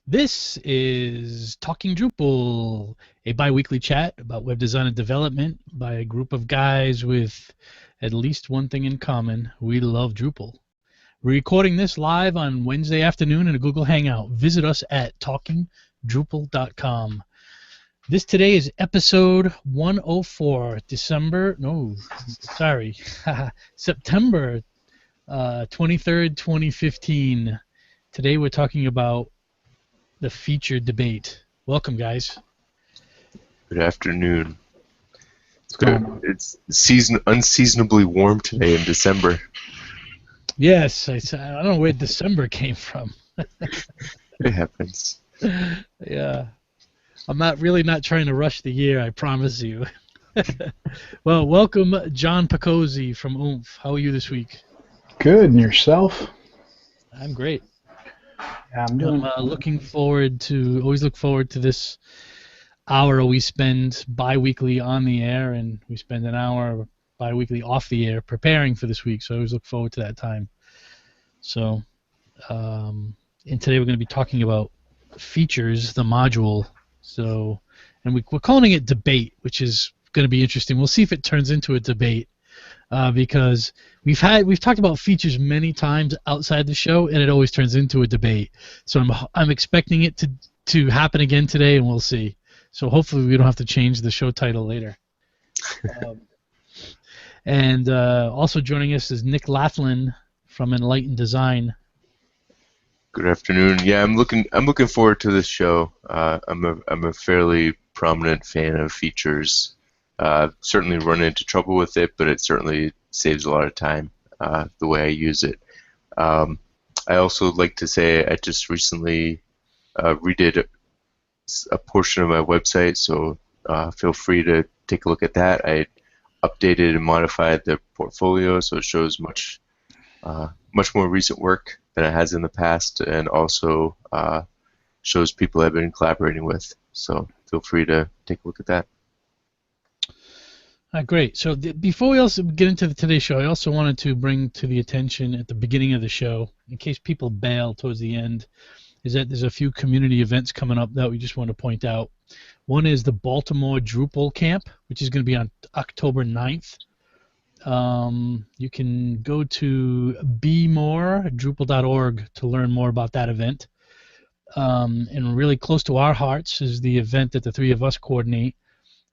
This is Talking Drupal, a bi-weekly chat about web design and development by a group of guys with at least one thing in common. We love Drupal. We're recording this live on Wednesday afternoon in a Google Hangout. Visit us at talkingdrupal.com. This today is episode 104, September 23rd, 2015. Today we're talking about the feature debate. Welcome, guys. Good afternoon. It's unseasonably warm today in December. Yes, I don't know where December came from. It happens. Yeah. I'm not trying to rush the year, I promise you. Well, welcome, John Picozzi from Oomph. How are you this week? Good, and yourself? I'm great. Yeah, I'm doing. always look forward to this hour we spend bi-weekly on the air, and we spend an hour bi-weekly off the air preparing for this week, so I always look forward to that time. So, and today we're going to be talking about features, the module. So, and we're calling it debate, which is going to be interesting. We'll see if it turns into a debate, because we've talked about features many times outside the show, and it always turns into a debate. So I'm expecting it to happen again today, and we'll see. So hopefully we don't have to change the show title later. And also joining us is Nick Laughlin from Enlightened Design. Good afternoon. Yeah, I'm looking forward to this show. I'm a fairly prominent fan of features. Certainly run into trouble with it, but it certainly saves a lot of time the way I use it. I also like to say I just recently redid a portion of my website, so feel free to take a look at that. I updated and modified the portfolio so it shows much more recent work than it has in the past, and also shows people I've been collaborating with. So feel free to take a look at that. Great. So before we also get into today's show, I also wanted to bring to the attention at the beginning of the show, in case people bail towards the end, is that there's a few community events coming up that we just want to point out. One is the Baltimore Drupal Camp, which is going to be on October 9th. You can go to bemoredrupal.org to learn more about that event. And really close to our hearts is the event that the three of us coordinate,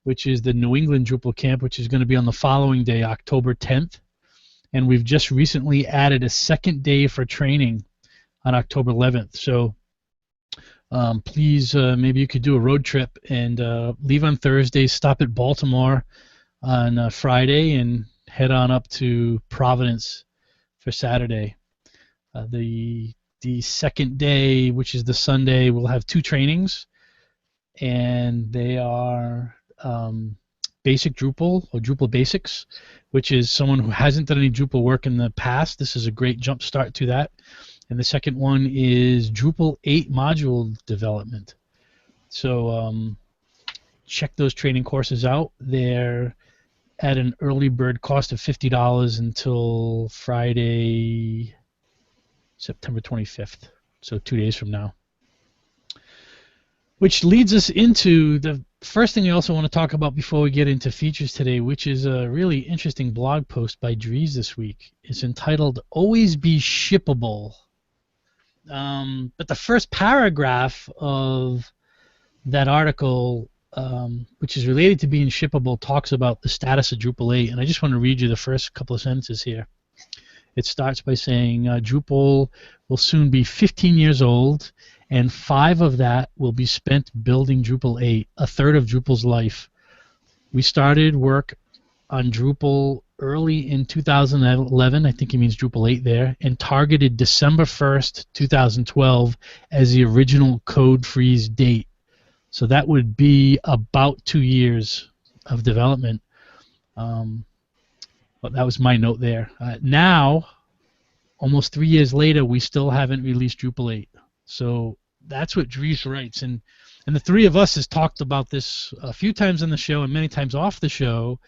which is the New England Drupal Camp, which is going to be on the following day, October 10th. And we've just recently added a second day for training on October 11th. So please, maybe you could do a road trip and leave on Thursday, stop at Baltimore on Friday, and head on up to Providence for Saturday. The second day, which is the Sunday, we'll have two trainings, and they are Basic Drupal, or Drupal Basics, which is someone who hasn't done any Drupal work in the past. This is a great jump start to that. And the second one is Drupal 8 module development. So check those training courses out. They're at an early bird cost of $50 until Friday, September 25th, so 2 days from now. Which leads us into the first thing I also want to talk about before we get into features today, which is a really interesting blog post by Dries this week. It's entitled "Always Be Shippable." But the first paragraph of that article, which is related to being shippable, talks about the status of Drupal 8, and I just want to read you the first couple of sentences here. It starts by saying Drupal will soon be 15 years old, and 5 of that will be spent building Drupal 8, a third of Drupal's life. We started work on Drupal early in 2011, I think he means Drupal 8 there, and targeted December 1st, 2012 as the original code freeze date. So that would be about 2 years of development. Well, that was my note there. Now, almost 3 years later, we still haven't released Drupal 8. So that's what Dries writes. And the three of us has talked about this a few times on the show and many times off the show,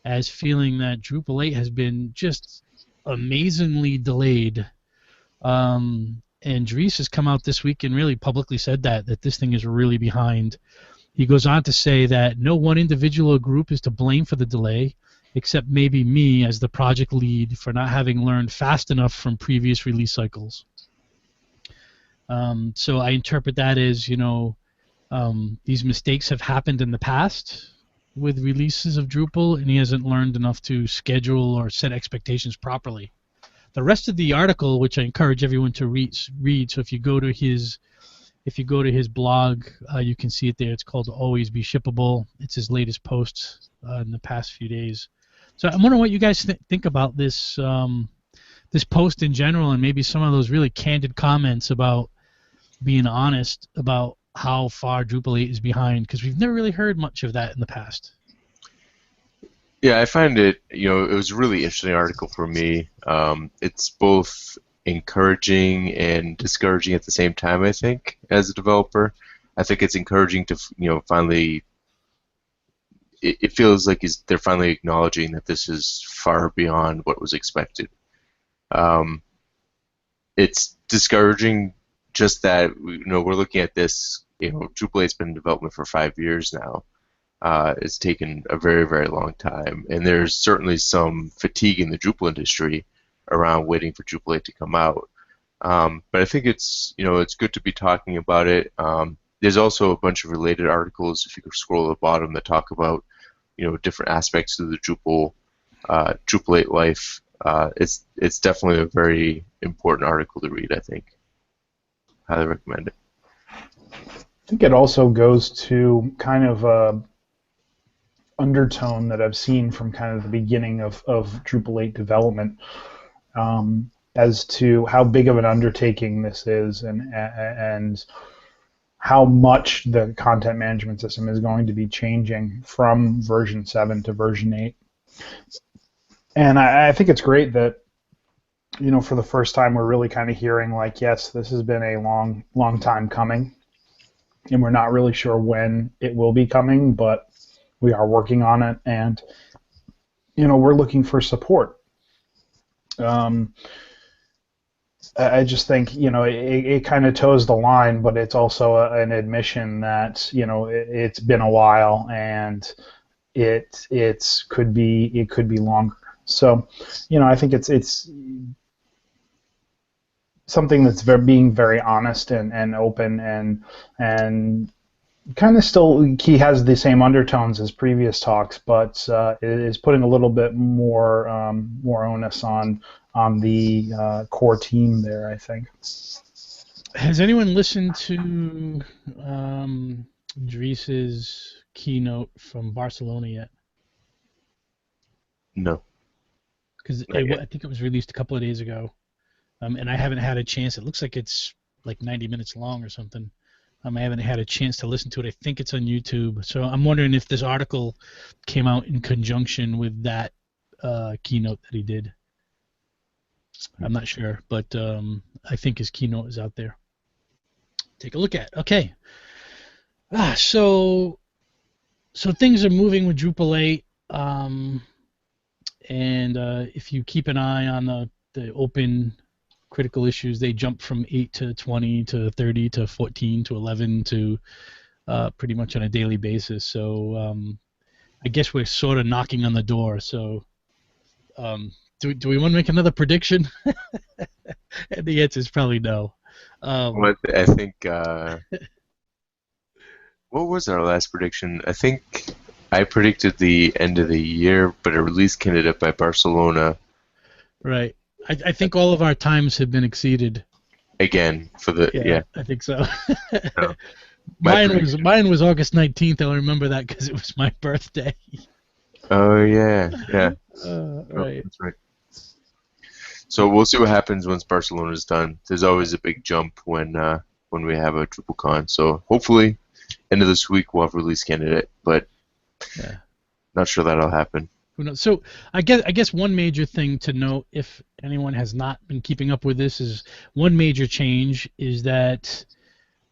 as feeling that Drupal 8 has been just amazingly delayed. And Dries has come out this week and really publicly said that this thing is really behind. He goes on to say that no one individual or group is to blame for the delay, except maybe me as the project lead for not having learned fast enough from previous release cycles. So I interpret that as, these mistakes have happened in the past with releases of Drupal, and he hasn't learned enough to schedule or set expectations properly. The rest of the article, which I encourage everyone to read, so if you go to his blog, you can see it there. It's called Always Be Shippable. It's his latest post in the past few days. So I'm wondering what you guys think about this this post in general, and maybe some of those really candid comments about being honest about how far Drupal 8 is behind, because we've never really heard much of that in the past. Yeah, I find it, it was a really interesting article for me. It's both encouraging and discouraging at the same time, I think, as a developer. I think it's encouraging to, finally, it feels like they're finally acknowledging that this is far beyond what was expected. It's discouraging just that, we're looking at this, Drupal 8's been in development for 5 years now. It's taken a very, very long time, and there's certainly some fatigue in the Drupal industry around waiting for Drupal 8 to come out. But I think it's good to be talking about it. There's also a bunch of related articles, if you could scroll to the bottom, that talk about different aspects of the Drupal 8 life. It's definitely a very important article to read, I think. Highly recommend it. I think it also goes to kind of a undertone that I've seen from kind of the beginning of Drupal 8 development as to how big of an undertaking this is and how much the content management system is going to be changing from version 7 to version 8. And I think it's great that, for the first time we're really kind of hearing like, yes, this has been a long time coming, and we're not really sure when it will be coming, but we are working on it, and we're looking for support. I just think it kind of toes the line, but it's also an admission that it's been a while, and it could be longer. So I think it's something that's being very honest and open and kind of still, he has the same undertones as previous talks, but is putting a little bit more onus on the core team there, I think. Has anyone listened to Dries's keynote from Barcelona yet? No. Because I think it was released a couple of days ago, and I haven't had a chance. It looks like it's like 90 minutes long or something. I haven't had a chance to listen to it. I think it's on YouTube. So I'm wondering if this article came out in conjunction with that keynote that he did. I'm not sure, but I think his keynote is out there. Take a look at it. Okay. So things are moving with Drupal 8, and if you keep an eye on the open critical issues, they jump from 8 to 20 to 30 to 14 to 11 to pretty much on a daily basis. So I guess we're sort of knocking on the door. So do we want to make another prediction? And the answer is probably no. I think what was our last prediction? I think I predicted the end of the year, but a release candidate by Barcelona. Right. I think all of our times have been exceeded. Again, for the yeah. I think so. No. Mine was August 19th. I remember that because it was my birthday. Oh yeah. Right. Oh, that's right. So we'll see what happens once Barcelona's done. There's always a big jump when we have a DrupalCon. So hopefully, end of this week we'll have a release candidate, but not sure that'll happen. Who knows? So I guess one major thing to note, if anyone has not been keeping up with this, is one major change is that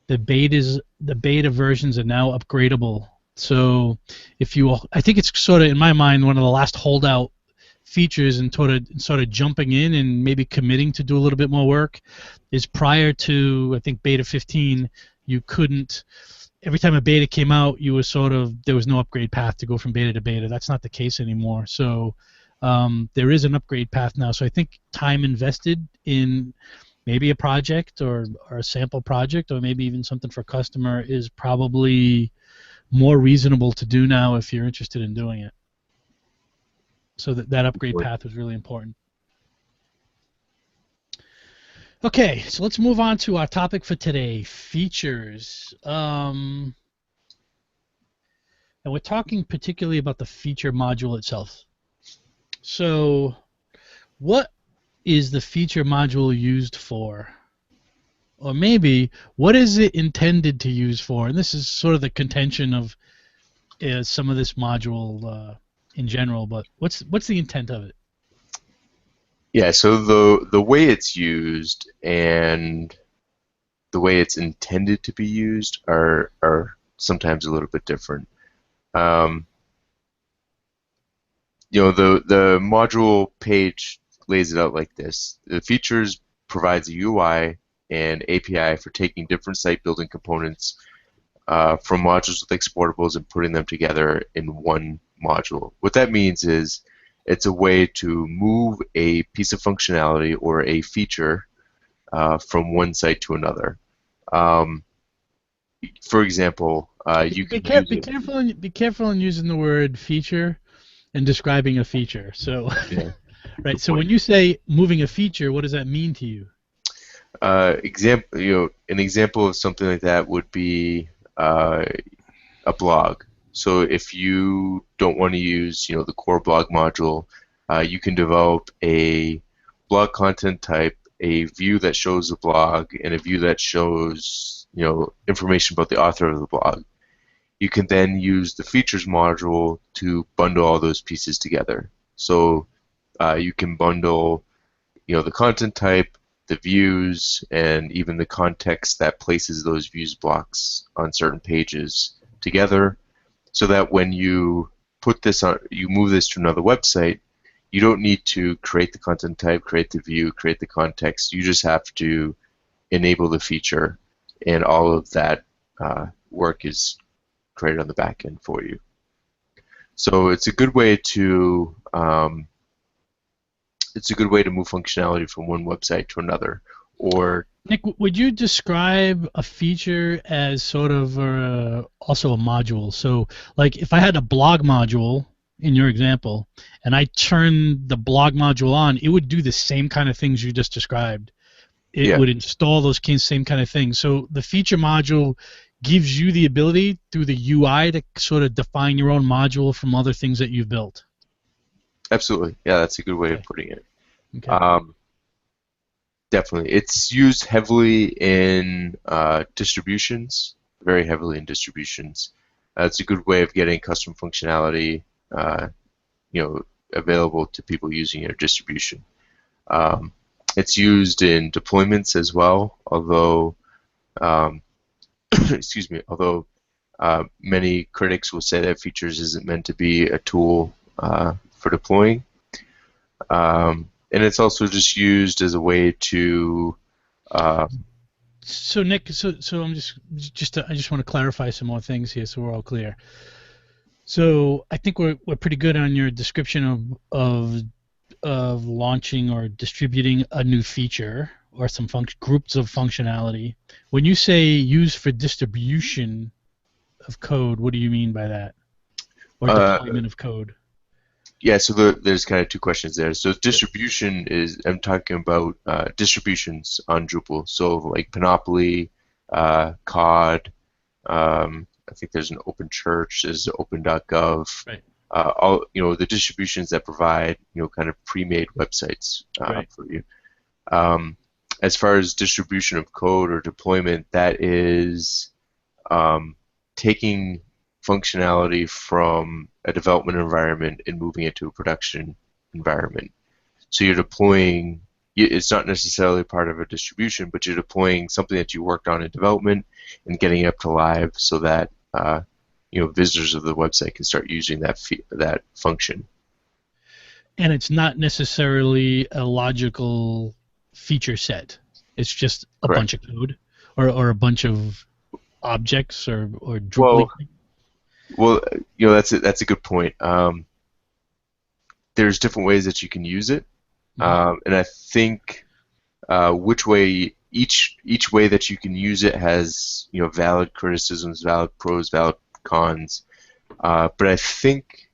the beta versions are now upgradable. So I think it's sort of, in my mind, one of the last holdout features and sort of jumping in and maybe committing to do a little bit more work is prior to, I think, beta 15, you couldn't, every time a beta came out, you were sort of, there was no upgrade path to go from beta to beta. That's not the case anymore. So there is an upgrade path now. So I think time invested in maybe a project or a sample project or maybe even something for a customer is probably more reasonable to do now if you're interested in doing it. So that upgrade path was really important. Okay, so let's move on to our topic for today, features. And we're talking particularly about the feature module itself. So what is the feature module used for? Or maybe, what is it intended to use for? And this is sort of the contention of some of this module in general, but what's the intent of it? Yeah, so the way it's used and the way it's intended to be used are sometimes a little bit different. The module page lays it out like this. The features provides a UI and API for taking different site building components from modules with exportables and putting them together in one module. What that means is it's a way to move a piece of functionality or a feature from one site to another. For example, you can be careful in using the word feature and describing a feature. So, yeah, right. So when you say moving a feature, what does that mean to you? An example of something like that would be a blog. So if you don't want to use, the core blog module, you can develop a blog content type, a view that shows the blog, and a view that shows, information about the author of the blog. You can then use the features module to bundle all those pieces together. So you can bundle, the content type, the views, and even the context that places those views blocks on certain pages together, so that when you put this on, you move this to another website, you don't need to create the content type, create the view, create the context. You just have to enable the feature, and all of that work is created on the back end for you. So it's a good way to move functionality from one website to another. Or Nick, would you describe a feature as sort of also a module? So, like, if I had a blog module in your example, and I turned the blog module on, it would do the same kind of things you just described. It would install those same kind of things. So the feature module gives you the ability through the UI to sort of define your own module from other things that you've built. Absolutely. Yeah, that's a good way of putting it. Okay. Definitely. It's used heavily in distributions, very heavily in distributions. It's a good way of getting custom functionality available to people using your distribution. It's used in deployments as well, although excuse me, although many critics will say that features isn't meant to be a tool for deploying. And it's also just used as a way to. So Nick, so I just want to clarify some more things here, so we're all clear. So I think we're pretty good on your description of launching or distributing a new feature or some groups of functionality. When you say use for distribution of code, what do you mean by that? Or deployment of code? Yeah, so there's kind of two questions there. So distribution is, I'm talking about distributions on Drupal. So like Panoply, COD, I think there's an Open Church, there's open.gov. Right. All the distributions that provide kind of pre-made websites for you. As far as distribution of code or deployment, that is taking functionality from a development environment and moving it to a production environment. So you're deploying, it's not necessarily part of a distribution, but you're deploying something that you worked on in development and getting it up to live so that visitors of the website can start using that function. and it's not necessarily a logical feature set. It's just a Correct. bunch of code or a bunch of objects or Well, Drupal. well, that's a good point. There's different ways that you can use it, and I think which way each way that you can use it has valid criticisms, valid pros, valid cons. But I think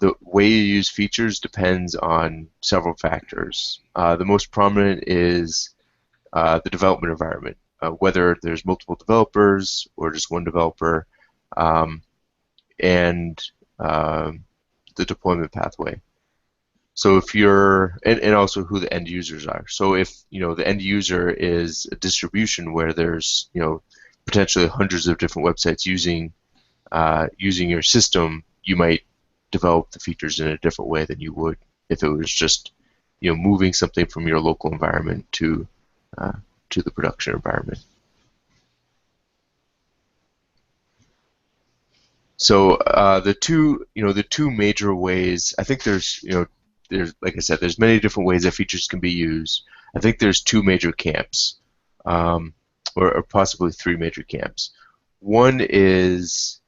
the way you use features depends on several factors. The most prominent is the development environment, whether there's multiple developers or just one developer, and the deployment pathway. So if and also who the end users are. So if the end user is a distribution where there's potentially hundreds of different websites using your system, you might develop the features in a different way than you would if it was just moving something from your local environment to the production environment. So the two major ways, I think there's like I said, there's many different ways that features can be used. I think there's two major camps, or possibly three major camps. One is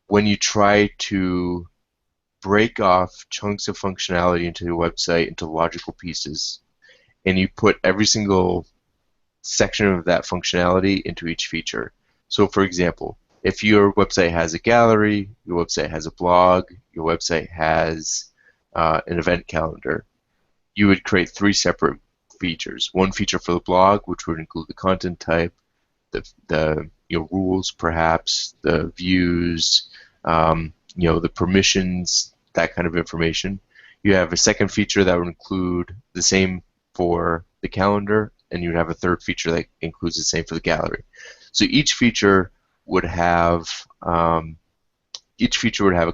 when you try to break off chunks of functionality into your website into logical pieces, and you put every single section of that functionality into each feature. So for example, if your website has a gallery, your website has a blog, your website has an event calendar, you would create three separate features. One feature for the blog, which would include the content type, the rules, perhaps the views, the permissions, that kind of information. You have a second feature that would include the same for the calendar, and you would have a third feature that includes the same for the gallery. So each feature would have a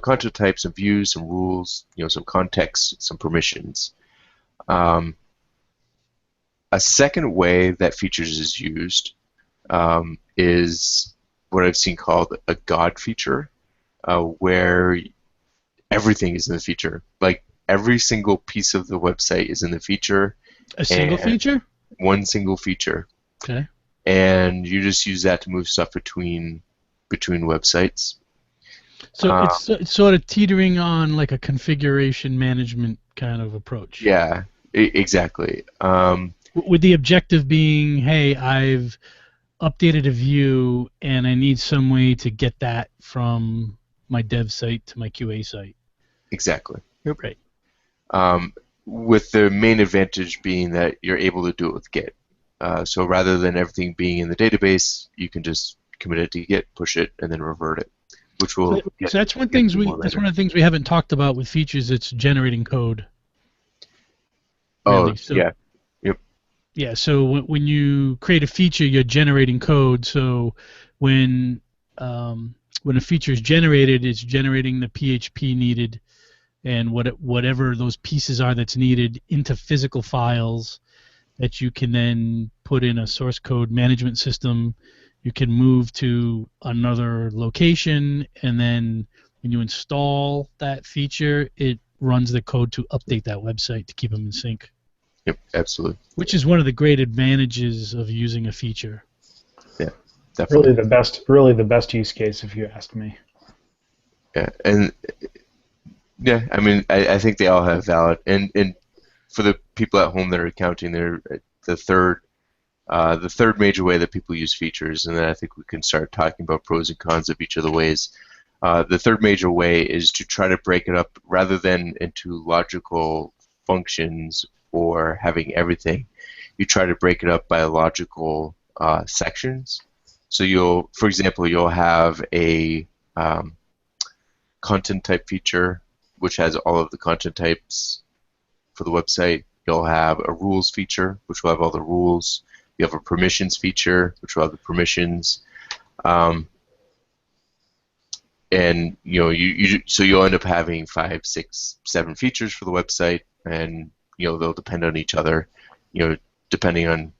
content type, some views, some rules, some context, some permissions. A second way that features is used is what I've seen called a God feature, where everything is in the feature. Like every single piece of the website is in the feature. A single feature? One single feature. Okay. And you just use that to move stuff between websites. So it's sort of teetering on like a configuration management kind of approach. Yeah, exactly. With the objective being, hey, I've updated a view and I need some way to get that from my dev site to my QA site. Exactly. Yep. Right. With the main advantage being that you're able to do it with Git. So rather than everything being in the database, you can just commit it to Git, push it, and then revert it, which will. So that's one of the things we haven't talked about with features. It's generating code. Really. Oh, so, yeah. Yep. Yeah. So when you create a feature, you're generating code. So when a feature is generated, it's generating the PHP needed and whatever those pieces are that's needed into physical files that you can then put in a source code management system. You can move to another location, and then when you install that feature, it runs the code to update that website to keep them in sync. Yep, absolutely. Which is one of the great advantages of using a feature. Yeah, definitely. Really the best use case, if you ask me. Yeah, and yeah, I mean, I think they all have valid, and for the people at home that are counting, they're the third major way that people use features, and then I think we can start talking about pros and cons of each of the ways. The third major way is to try to break it up rather than into logical functions or having everything. You try to break it up by logical sections. So for example, you'll have a content type feature, which has all of the content types for the website. You'll have a rules feature, which will have all the rules. You have a permissions feature, which will have the permissions. And so you'll end up having 5, 6, 7 features for the website, and they'll depend on each other, depending on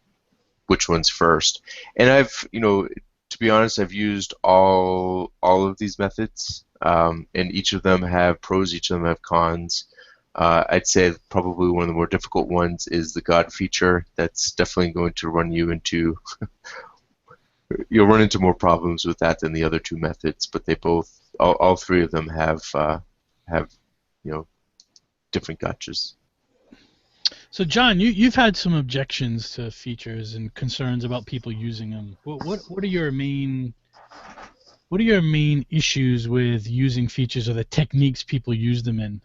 which one's first. And to be honest, I've used all of these methods, and each of them have pros, each of them have cons. I'd say probably one of the more difficult ones is the God feature. That's definitely going to run you into you'll run into more problems with that than the other two methods. But they both, all three of them have different gotchas. So, John, you've had some objections to features and concerns about people using them. What are your main issues with using features or the techniques people use them in?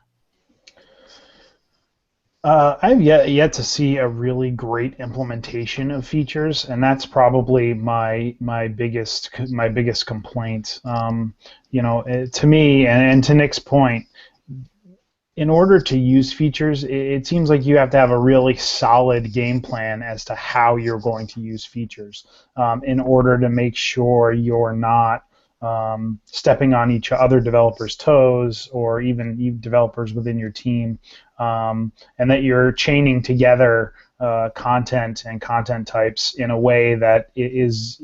I've yet to see a really great implementation of features, and that's probably my biggest complaint. To me, and to Nick's point, in order to use features, it seems like you have to have a really solid game plan as to how you're going to use features in order to make sure you're not stepping on each other developers' toes or even developers within your team, and that you're chaining together content and content types in a way that is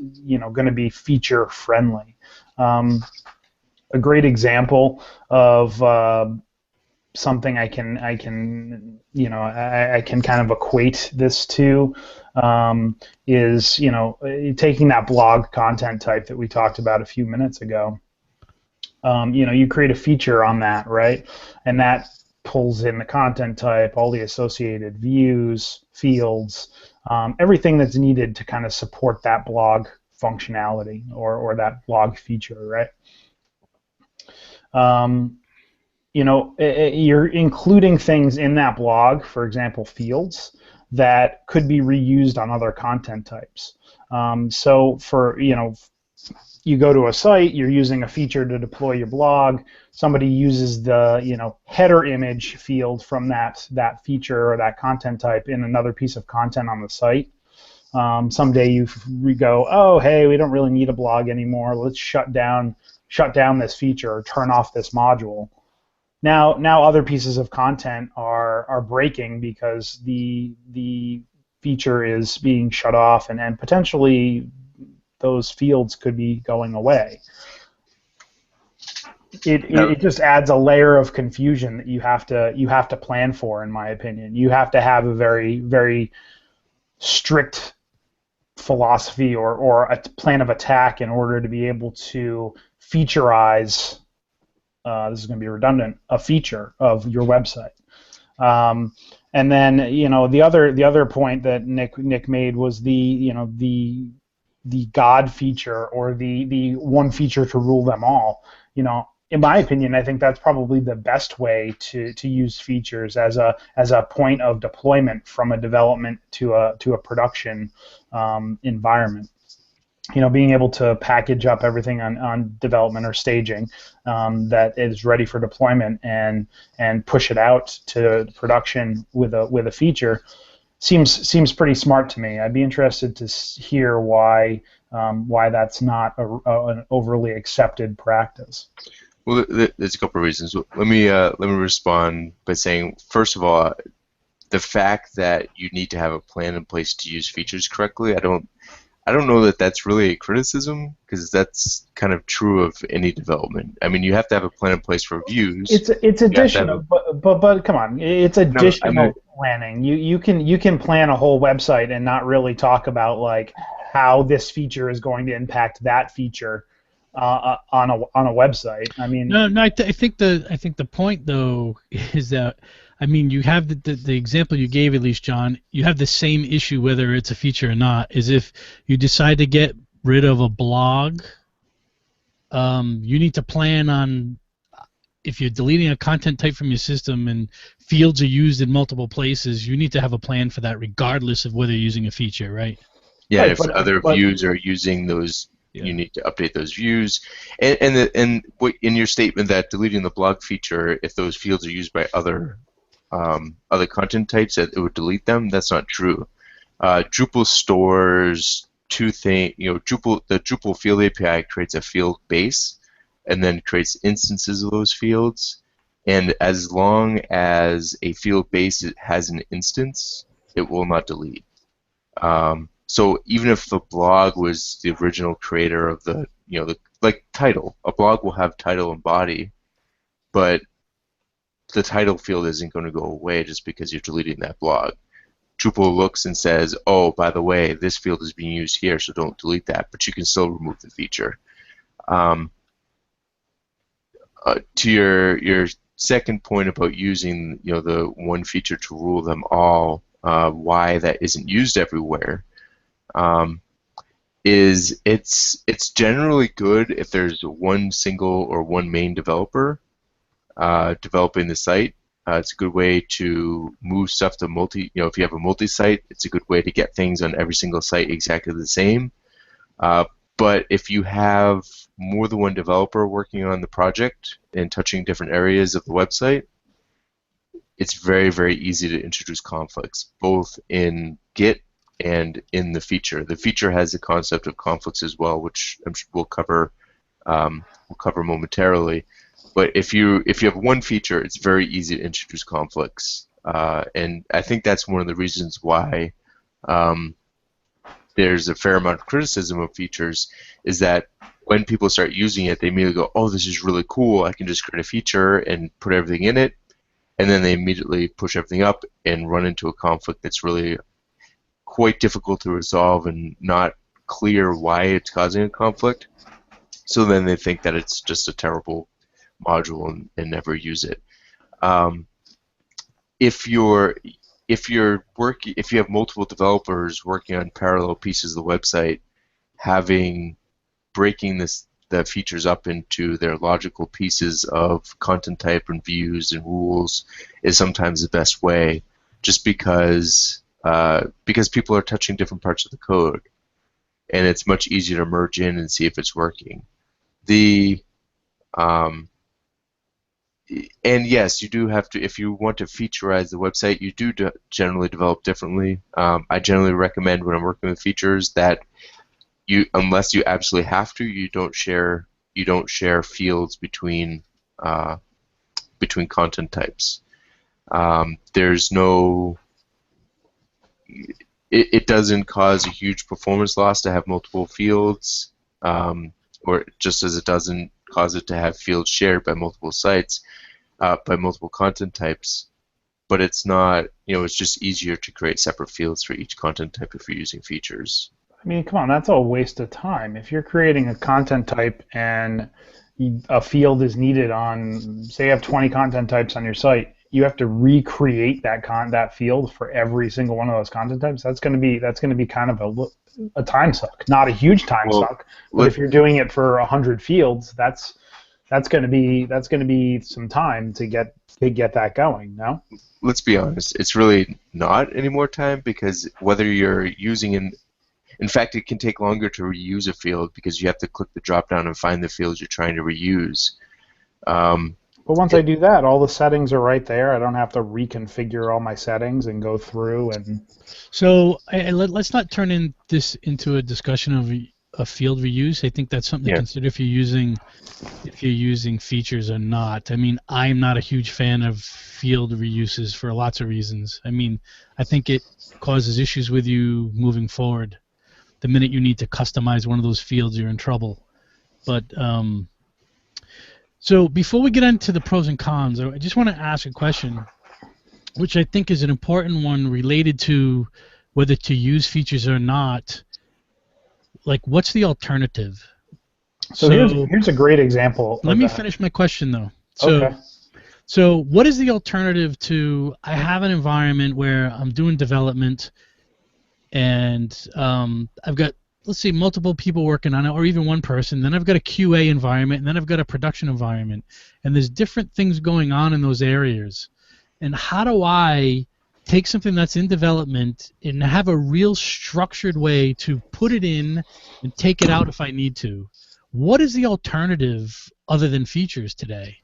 going to be feature friendly. A great example of something I can kind of equate this to is taking that blog content type that we talked about a few minutes ago. You create a feature on that, right? And that pulls in the content type, all the associated views, fields, everything that's needed to kind of support that blog functionality or that blog feature, right? You're including things in that blog, for example, fields, that could be reused on other content types. So for, you go to a site, you're using a feature to deploy your blog, somebody uses the, header image field from that feature or that content type in another piece of content on the site. Someday we go, oh, hey, we don't really need a blog anymore. Let's shut down this feature or turn off this module. Now other pieces of content are breaking because the feature is being shut off, and potentially those fields could be going away. It just adds a layer of confusion that you have to plan for, in my opinion. You have to have a very, very strict philosophy or a plan of attack in order to be able to featureize. This is going to be redundant, a feature of your website. And then the other point that Nick made was the God feature, or the one feature to rule them all. In my opinion, I think that's probably the best way to use features as a point of deployment from a development to a production environment. Being able to package up everything on development or staging that is ready for deployment and push it out to production with a feature seems pretty smart to me. I'd be interested to hear why that's not an overly accepted practice. Well, there's a couple of reasons. Let me respond by saying, first of all, the fact that you need to have a plan in place to use features correctly, I don't know that that's really a criticism, because that's kind of true of any development. I mean, you have to have a plan in place for views. It's additional, but come on, it's additional planning. You can plan a whole website and not really talk about like how this feature is going to impact that feature on a website. I mean, no, I think the point though is that, I mean, you have the example you gave, at least, John. You have the same issue whether it's a feature or not. Is if you decide to get rid of a blog, you need to plan on, if you're deleting a content type from your system and fields are used in multiple places, you need to have a plan for that regardless of whether you're using a feature, right? Yeah, right, if other views are using those, you need to update those views. And in your statement that deleting the blog feature, if those fields are used by other content types, that it would delete them, that's not true. Drupal stores two things. The Drupal field API creates a field base and then creates instances of those fields. And as long as a field base has an instance, it will not delete. So even if the blog was the original creator of like title, a blog will have title and body, but the title field isn't going to go away just because you're deleting that blog. Drupal looks and says, oh, by the way, this field is being used here, so don't delete that, but you can still remove the feature. To your second point about using the one feature to rule them all, why that isn't used everywhere, is it's generally good if there's one single or one main developer developing the site. It's a good way to move stuff to if you have a multi-site, it's a good way to get things on every single site exactly the same. But if you have more than one developer working on the project and touching different areas of the website, it's very, very easy to introduce conflicts, both in Git and in the feature. The feature has the concept of conflicts as well, which I'm sure we'll cover momentarily. But if you have one feature, it's very easy to introduce conflicts, and I think that's one of the reasons why there's a fair amount of criticism of features, is that when people start using it, they immediately go, oh, this is really cool, I can just create a feature and put everything in it, and then they immediately push everything up and run into a conflict that's really quite difficult to resolve and not clear why it's causing a conflict. So then they think that it's just a terrible module and never use it. If you have multiple developers working on parallel pieces of the website, breaking the features up into their logical pieces of content type and views and rules is sometimes the best way, just because people are touching different parts of the code, and it's much easier to merge in and see if it's working. And yes, you do have to, if you want to featureize the website, you do generally develop differently. I generally recommend when I'm working with features that unless you absolutely have to, you don't share fields between content types. There's no. It doesn't cause a huge performance loss to have multiple fields, or just as it doesn't cause it to have fields shared by multiple sites, by multiple content types. But it's not, it's just easier to create separate fields for each content type if you're using features. I mean, come on, that's a waste of time. If you're creating a content type and a field is needed on, say you have 20 content types on your site, you have to recreate that field for every single one of those content types. That's going to be kind of a time suck. Not a huge time suck, but if you're doing it for 100 fields, that's going to be some time to get that going. No? Let's be honest. It's really not any more time, because whether you're using in fact, it can take longer to reuse a field because you have to click the drop down and find the fields you're trying to reuse. But once I do that, all the settings are right there. I don't have to reconfigure all my settings and go through and. So let's not turn this into a discussion of a field reuse. I think that's something to consider if you're using features or not. I mean, I'm not a huge fan of field reuses for lots of reasons. I mean, I think it causes issues with you moving forward. The minute you need to customize one of those fields, you're in trouble. But so before we get into the pros and cons, I just want to ask a question, which I think is an important one related to whether to use features or not. Like, what's the alternative? So here's a great example. Let me finish my question, though. Okay. So what is the alternative to, I have an environment where I'm doing development and I've got, let's see, multiple people working on it, or even one person. Then I've got a QA environment, and then I've got a production environment. And there's different things going on in those areas. And how do I take something that's in development and have a real structured way to put it in and take it out if I need to? What is the alternative other than features today?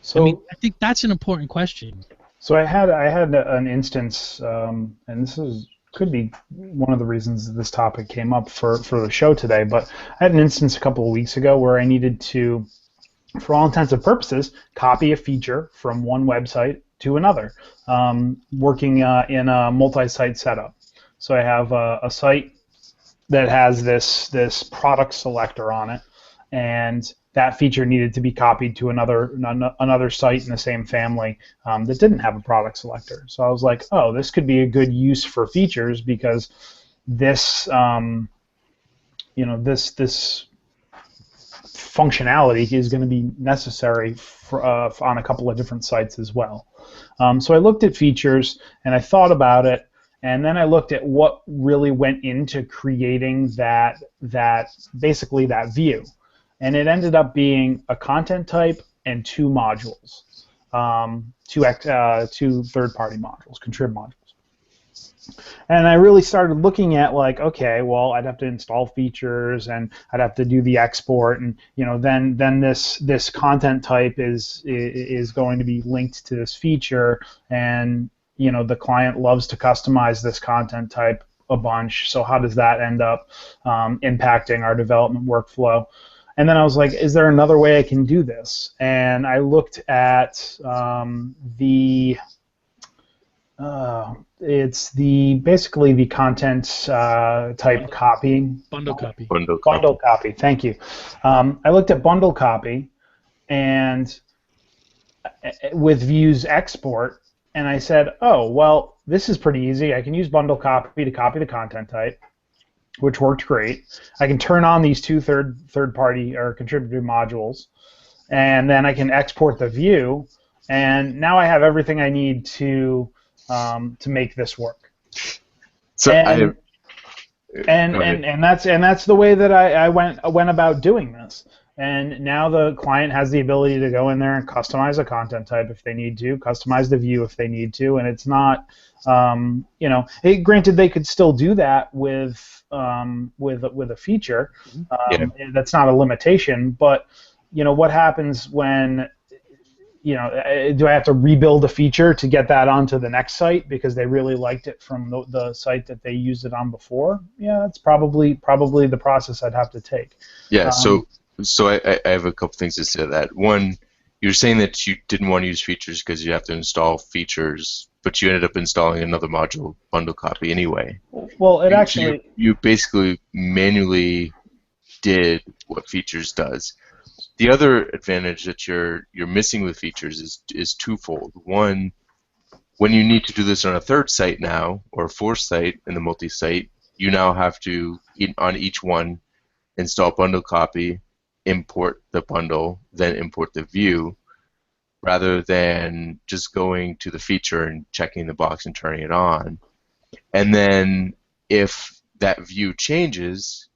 So, I mean, I think that's an important question. So I had an instance, and this could be one of the reasons that this topic came up for the show today, but I had an instance a couple of weeks ago where I needed to, for all intents and purposes, copy a feature from one website to another, working in a multi-site setup. So I have a site that has this product selector on it, and that feature needed to be copied to another site in the same family that didn't have a product selector. So I was like, oh, this could be a good use for features because this this functionality is going to be necessary for, on a couple of different sites as well. So I looked at features and I thought about it, and then I looked at what really went into creating that basically that view, and it ended up being a content type and two modules, two third-party modules, contrib modules. And I really started looking at like, okay, well, I'd have to install features and I'd have to do the export, and then this content type is going to be linked to this feature, and the client loves to customize this content type a bunch. So how does that end up impacting our development workflow? And then I was like, is there another way I can do this? And I looked at it's basically the content type copying. Bundle copy. Bundle copy. Thank you. I looked at bundle copy, and with views export, and I said, oh well, this is pretty easy. I can use bundle copy to copy the content type, which worked great. I can turn on these two third-party or contributed modules, and then I can export the view, and now I have everything I need to make this work. So and that's the way that I went about doing this. And now the client has the ability to go in there and customize a content type if they need to, customize the view if they need to, and it's not, granted they could still do that with a feature. That's not a limitation, but what happens when do I have to rebuild a feature to get that onto the next site because they really liked it from the site that they used it on before? Yeah, that's probably the process I'd have to take. Yeah, so I have a couple things to say to that. One, you're saying that you didn't want to use features because you have to install features, but you ended up installing another module, bundle copy, anyway. Well, it actually... You basically manually did what features does. The other advantage that you're missing with features is twofold. One, when you need to do this on a third site now, or a fourth site in the multi-site, you now have to, on each one, install bundle copy, import the bundle, then import the view, rather than just going to the feature and checking the box and turning it on. And then if that view changes,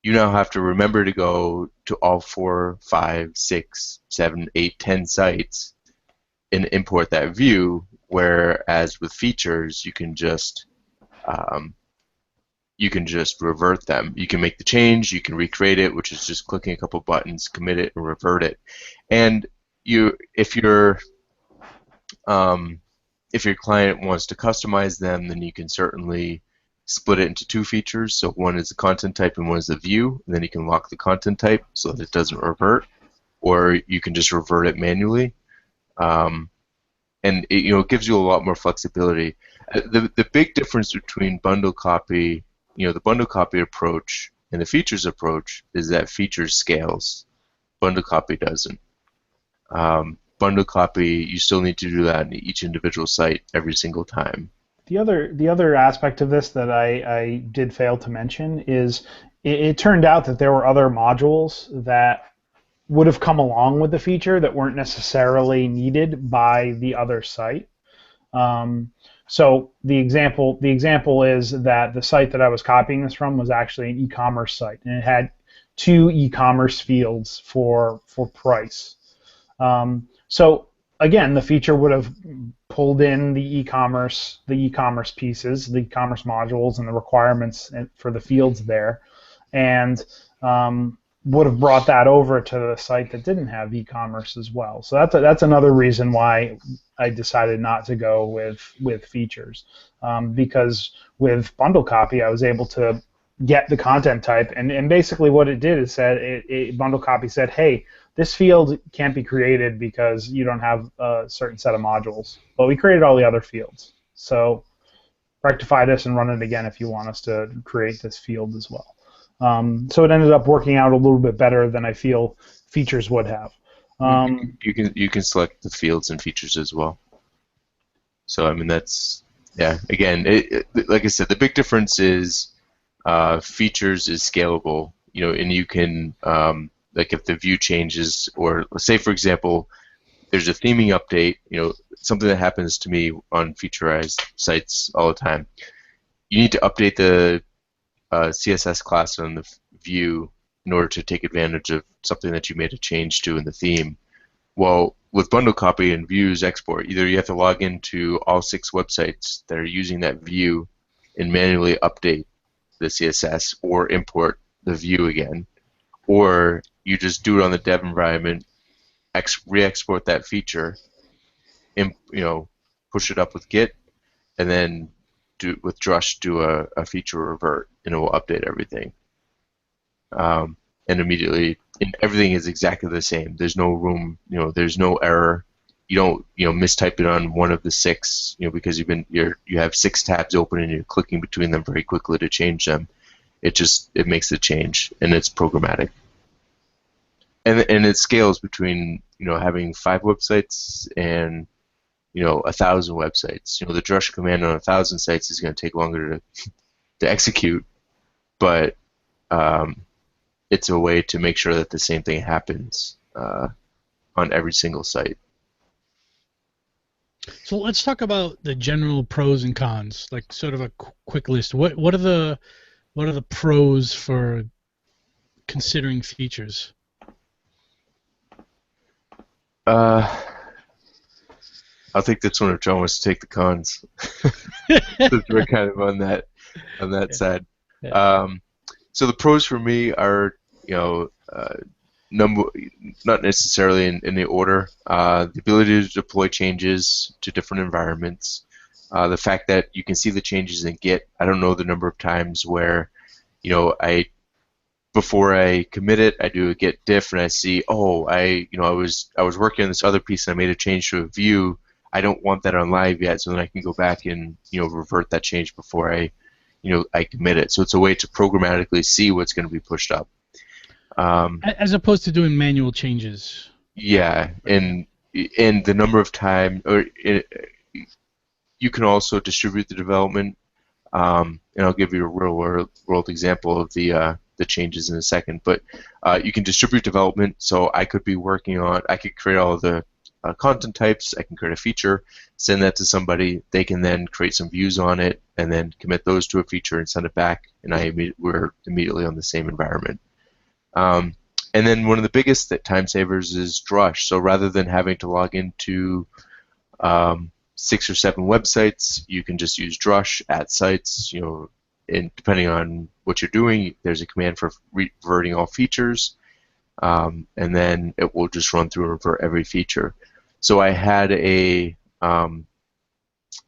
you now have to remember to go to all 4, 5, 6, 7, 8, 10 sites and import that view, whereas with features you can just revert them. You can make the change, you can recreate it, which is just clicking a couple buttons, commit it, and revert it. And if your client wants to customize them, then you can certainly split it into two features. So one is the content type and one is the view, and then you can lock the content type so that it doesn't revert, or you can just revert it manually. And it gives you a lot more flexibility. The big difference between bundle copy, the bundle copy approach and the features approach is that features scales. Bundle copy doesn't. Bundle copy, you still need to do that in each individual site every single time. The other aspect of this that I did fail to mention is it turned out that there were other modules that would have come along with the feature that weren't necessarily needed by the other site. So the example is that the site that I was copying this from was actually an e-commerce site, and it had two e-commerce fields for price. So again, the feature would have pulled in the e-commerce pieces, the e-commerce modules, and the requirements for the fields there, and would have brought that over to the site that didn't have e-commerce as well. So that's another reason why I decided not to go with features, because with bundle copy I was able to get the content type, and basically what it did is bundle copy said, hey, this field can't be created because you don't have a certain set of modules, but we created all the other fields. So rectify this and run it again if you want us to create this field as well. So it ended up working out a little bit better than I feel features would have. You can select the fields and features as well. So I mean that's again like I said, the big difference is features is scalable, and you can like if the view changes, or let's say for example there's a theming update, something that happens to me on featureized sites all the time. You need to update the CSS class on the view in order to take advantage of something that you made a change to in the theme. Well, with bundle copy and views export, either you have to log into all 6 websites that are using that view and manually update the CSS or import the view again, or you just do it on the dev environment, re-export that feature, push it up with Git, and then with Drush do a feature revert, and it will update everything. And immediately, everything is exactly the same. There's no room, there's no error. You don't, mistype it on one of the 6, because you have 6 tabs open and you're clicking between them very quickly to change them. It makes the change, and it's programmatic. And it scales between, having 5 websites and 1,000 websites. The drush command on 1,000 sites is going to take longer to execute, but it's a way to make sure that the same thing happens on every single site. So let's talk about the general pros and cons, like sort of a quick list. What are the pros for considering features? I think that's one of John wants to take the cons. Since we're kind of on that side. Yeah. So the pros for me are, not necessarily in the order. The ability to deploy changes to different environments. The fact that you can see the changes in Git. I don't know the number of times where, before I commit it, I do a Git diff and I see, I was working on this other piece and I made a change to a view. I don't want that on live yet, so then I can go back and revert that change before I commit it. So it's a way to programmatically see what's going to be pushed up. As opposed to doing manual changes. Yeah, and the number of time, you can also distribute the development. And I'll give you a real world example of the changes in a second. But you can distribute development. So I could create all of the content types. I can create a feature, send that to somebody. They can then create some views on it, and then commit those to a feature and send it back. And we're immediately on the same environment. And then one of the biggest time savers is Drush. So rather than having to log into 6 or 7 websites, you can just use Drush at sites. And depending on what you're doing, there's a command for reverting all features, and then it will just run through and revert every feature. So I had a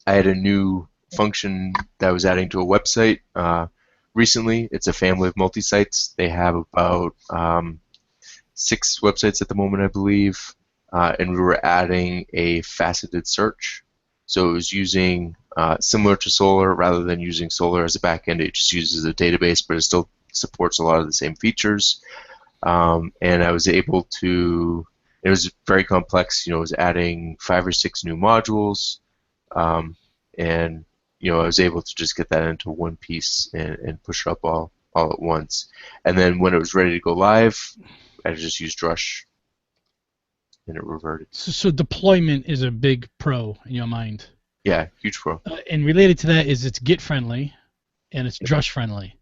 new function that I was adding to a website recently. It's a family of multi-sites. They have about 6 websites at the moment, I believe, and we were adding a faceted search. So it was using similar to Solr, rather than using Solr as a backend. It just uses a database, but it still supports a lot of the same features. And I was able to. It was very complex. It was adding 5 or 6 new modules, and I was able to just get that into one piece and push it up all at once. And then when it was ready to go live, I just used Drush, and it reverted. So deployment is a big pro in your mind. Yeah, huge pro. And related to that is it's Git friendly, and it's Drush friendly.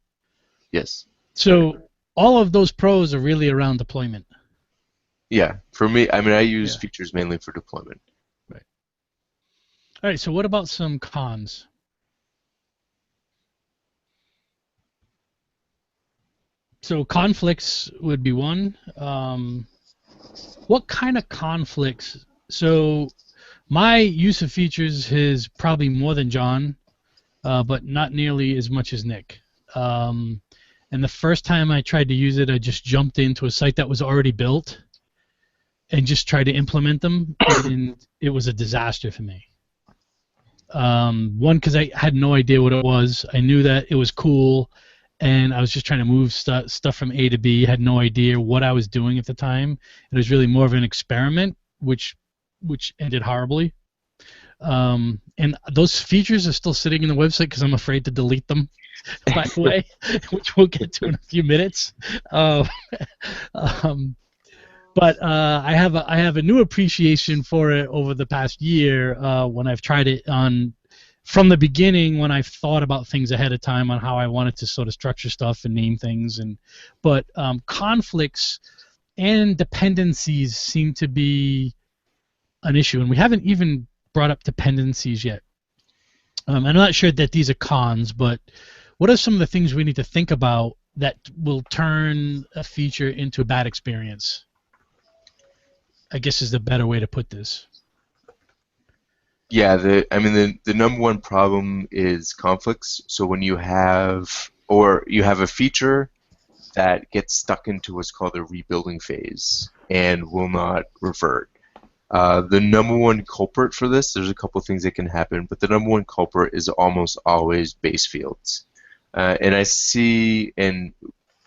Yes. So all of those pros are really around deployment. Yeah, for me, I use features mainly for deployment. Right. All right. So what about some cons? So conflicts would be one. What kind of conflicts? So my use of features is probably more than John, but not nearly as much as Nick. And the first time I tried to use it, I just jumped into a site that was already built and just tried to implement them, and it was a disaster for me. One, because I had no idea what it was. I knew that it was cool, and I was just trying to move stuff from A to B. Had no idea what I was doing at the time. It was really more of an experiment, which ended horribly. And those features are still sitting in the website because I'm afraid to delete them. By the way, which we'll get to in a few minutes. Uh, um, but I have a new appreciation for it over the past year when I've tried it on from the beginning, when I've thought about things ahead of time on how I wanted to sort of structure stuff and name things. But conflicts and dependencies seem to be an issue, and we haven't even brought up dependencies yet. I'm not sure that these are cons, but what are some of the things we need to think about that will turn a feature into a bad experience? I guess is the better way to put this. Yeah, the number one problem is conflicts. So when you have a feature that gets stuck into what's called a rebuilding phase and will not revert. The number one culprit for this, there's a couple things that can happen, but the number one culprit is almost always base fields. And I see, and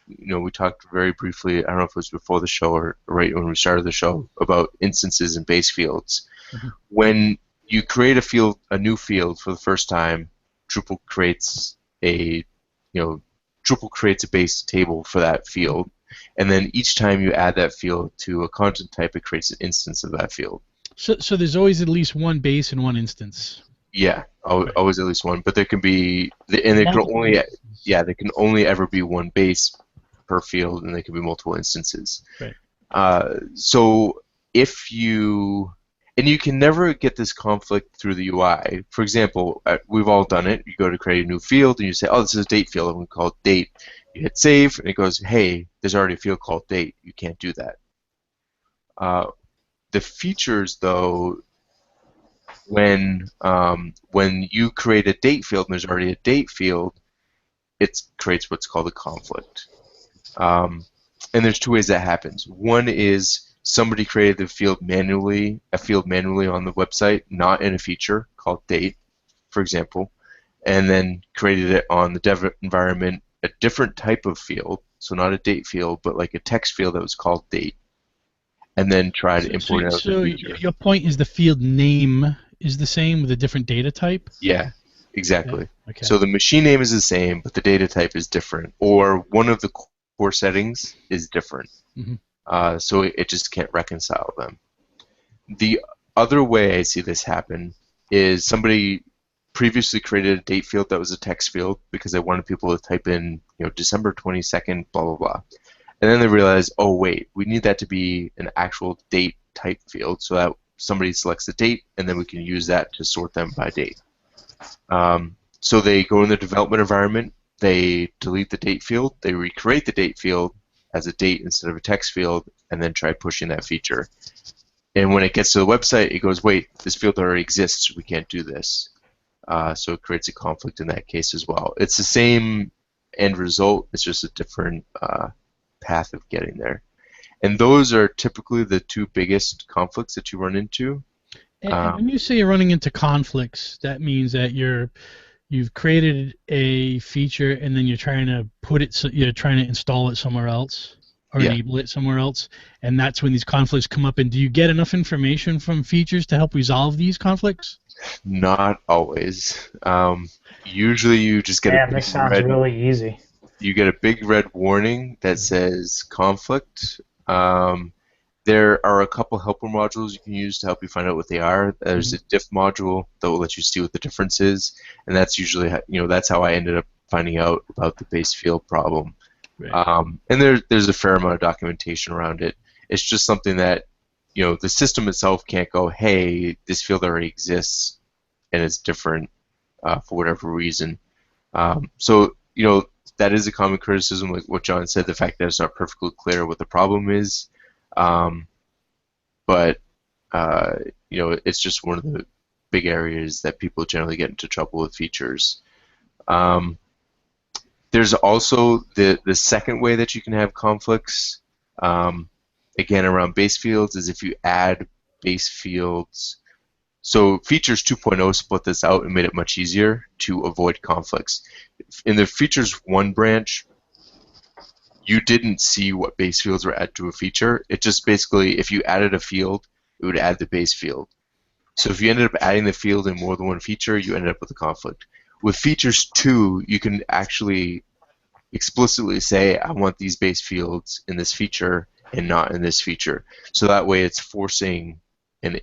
we talked very briefly, I don't know if it was before the show or right when we started the show, about instances and base fields. Mm-hmm. When you create a new field for the first time, Drupal creates a base table for that field, and then each time you add that field to a content type, it creates an instance of that field. So there's always at least one base and one instance. Yeah, always at least one, but there can be, and there can only ever be one base per field, and there can be multiple instances. Right. So if you can never get this conflict through the UI. For example, we've all done it. You go to create a new field, and you say, "Oh, this is a date field. I'm going to call it date." You hit save, and it goes, "Hey, there's already a field called date. You can't do that." The features, though, when you create a date field and there's already a date field, it creates what's called a conflict. And there's two ways that happens. One is somebody created a field manually on the website, not in a feature called date, for example, and then created it on the dev environment, a different type of field, so not a date field, but like a text field that was called date, and then try to import it as a feature. Your point is the field name is the same with a different data type? Yeah, exactly. Okay. So the machine name is the same, but the data type is different, or one of the core settings is different. Mm-hmm. So it just can't reconcile them. The other way I see this happen is somebody previously created a date field that was a text field because they wanted people to type in, December 22nd, blah, blah, blah. And then they realized, oh, wait, we need that to be an actual date type field so that somebody selects the date, and then we can use that to sort them by date. So they go in the development environment, they delete the date field, they recreate the date field as a date instead of a text field, and then try pushing that feature. And when it gets to the website, it goes, wait, this field already exists, we can't do this. So it creates a conflict in that case as well. It's the same end result, it's just a different path of getting there. And those are typically the two biggest conflicts that you run into. And when you say you're running into conflicts, that means that you've created a feature and then you're trying to install it somewhere else or enable it somewhere else, and that's when these conflicts come up. And do you get enough information from features to help resolve these conflicts? Not always. Usually you just get a big this sounds really easy. You get a big red warning that says conflict. There are a couple helper modules you can use to help you find out what they are. There's a diff module that will let you see what the difference is, and that's usually that's how I ended up finding out about the base field problem. Right. And there's a fair amount of documentation around it. It's just something that the system itself can't go, hey, this field already exists and it's different for whatever reason. So that is a common criticism, like what John said, the fact that it's not perfectly clear what the problem is. But it's just one of the big areas that people generally get into trouble with features. There's also the second way that you can have conflicts, again around base fields, is if you add base fields So Features 2.0 split this out and made it much easier to avoid conflicts. In the Features 1 branch, you didn't see what base fields were added to a feature. It just basically, if you added a field, it would add the base field. So if you ended up adding the field in more than one feature, you ended up with a conflict. With Features 2, you can actually explicitly say, I want these base fields in this feature and not in this feature. So that way it's forcing an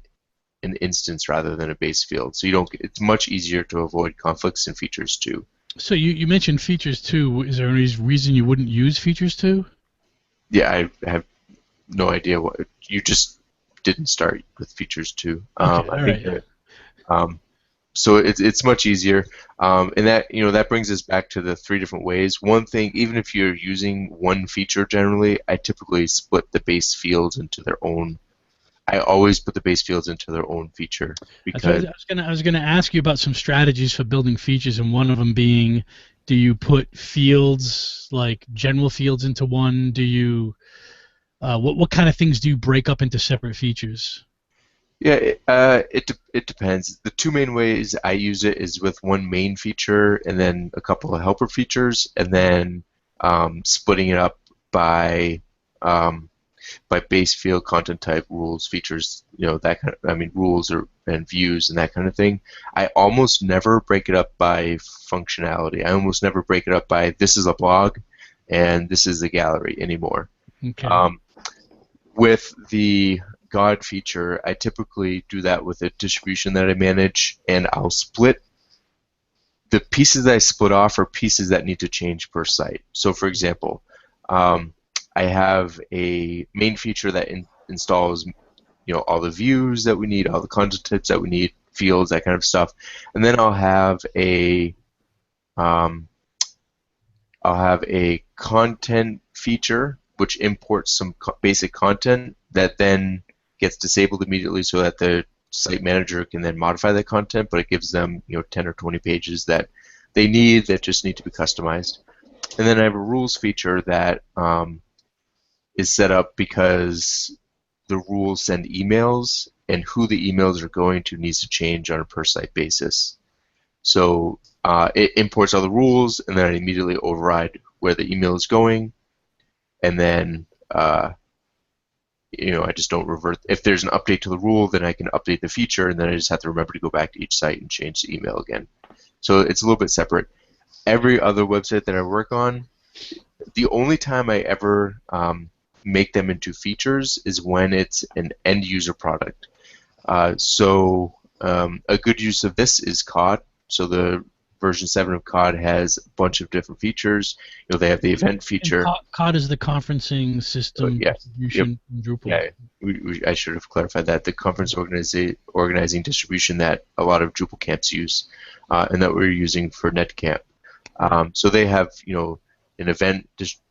instance rather than a base field. So you don't. It's much easier to avoid conflicts in Features 2. So you mentioned Features 2. Is there any reason you wouldn't use Features 2? Yeah, I have no idea what. You just didn't start with Features 2. Okay, I think that, so it's much easier, and that brings us back to the 3 different ways. One thing, even if you're using one feature generally, I typically split the base fields into their own. I always put the base fields into their own feature because I was gonna ask you about some strategies for building features, and one of them being, do you put fields like general fields into one? Do you what kind of things do you break up into separate features? yeah, it depends. The 2 main ways I use it is with one main feature and then a couple of helper features, and then splitting it up by base field, content type, rules, features, that kind of, rules and views and that kind of thing. I almost never break it up by functionality. I almost never break it up by this is a blog and this is the gallery anymore. Okay. With the God feature, I typically do that with a distribution that I manage, and I'll split the pieces that I split off are pieces that need to change per site. So for example, I have a main feature that installs, all the views that we need, all the content types that we need, fields, that kind of stuff, and then I'll have a content feature which imports some basic content that then gets disabled immediately, so that the site manager can then modify the content, but it gives them 10 or 20 pages that they need that just need to be customized. And then I have a rules feature that is set up because the rules send emails, and who the emails are going to needs to change on a per site basis. So it imports all the rules, and then I immediately override where the email is going, and then I just don't revert. If there's an update to the rule, then I can update the feature, and then I just have to remember to go back to each site and change the email again. So it's a little bit separate. Every other website that I work on, the only time I ever make them into features is when it's an end user product. So a good use of this is COD. So the version 7 of COD has a bunch of different features. They have the event feature. And COD is the conferencing system distribution in Drupal. Yeah, I should have clarified that. The conference organizing distribution that a lot of Drupal camps use, and that we're using for NetCamp. So they have, an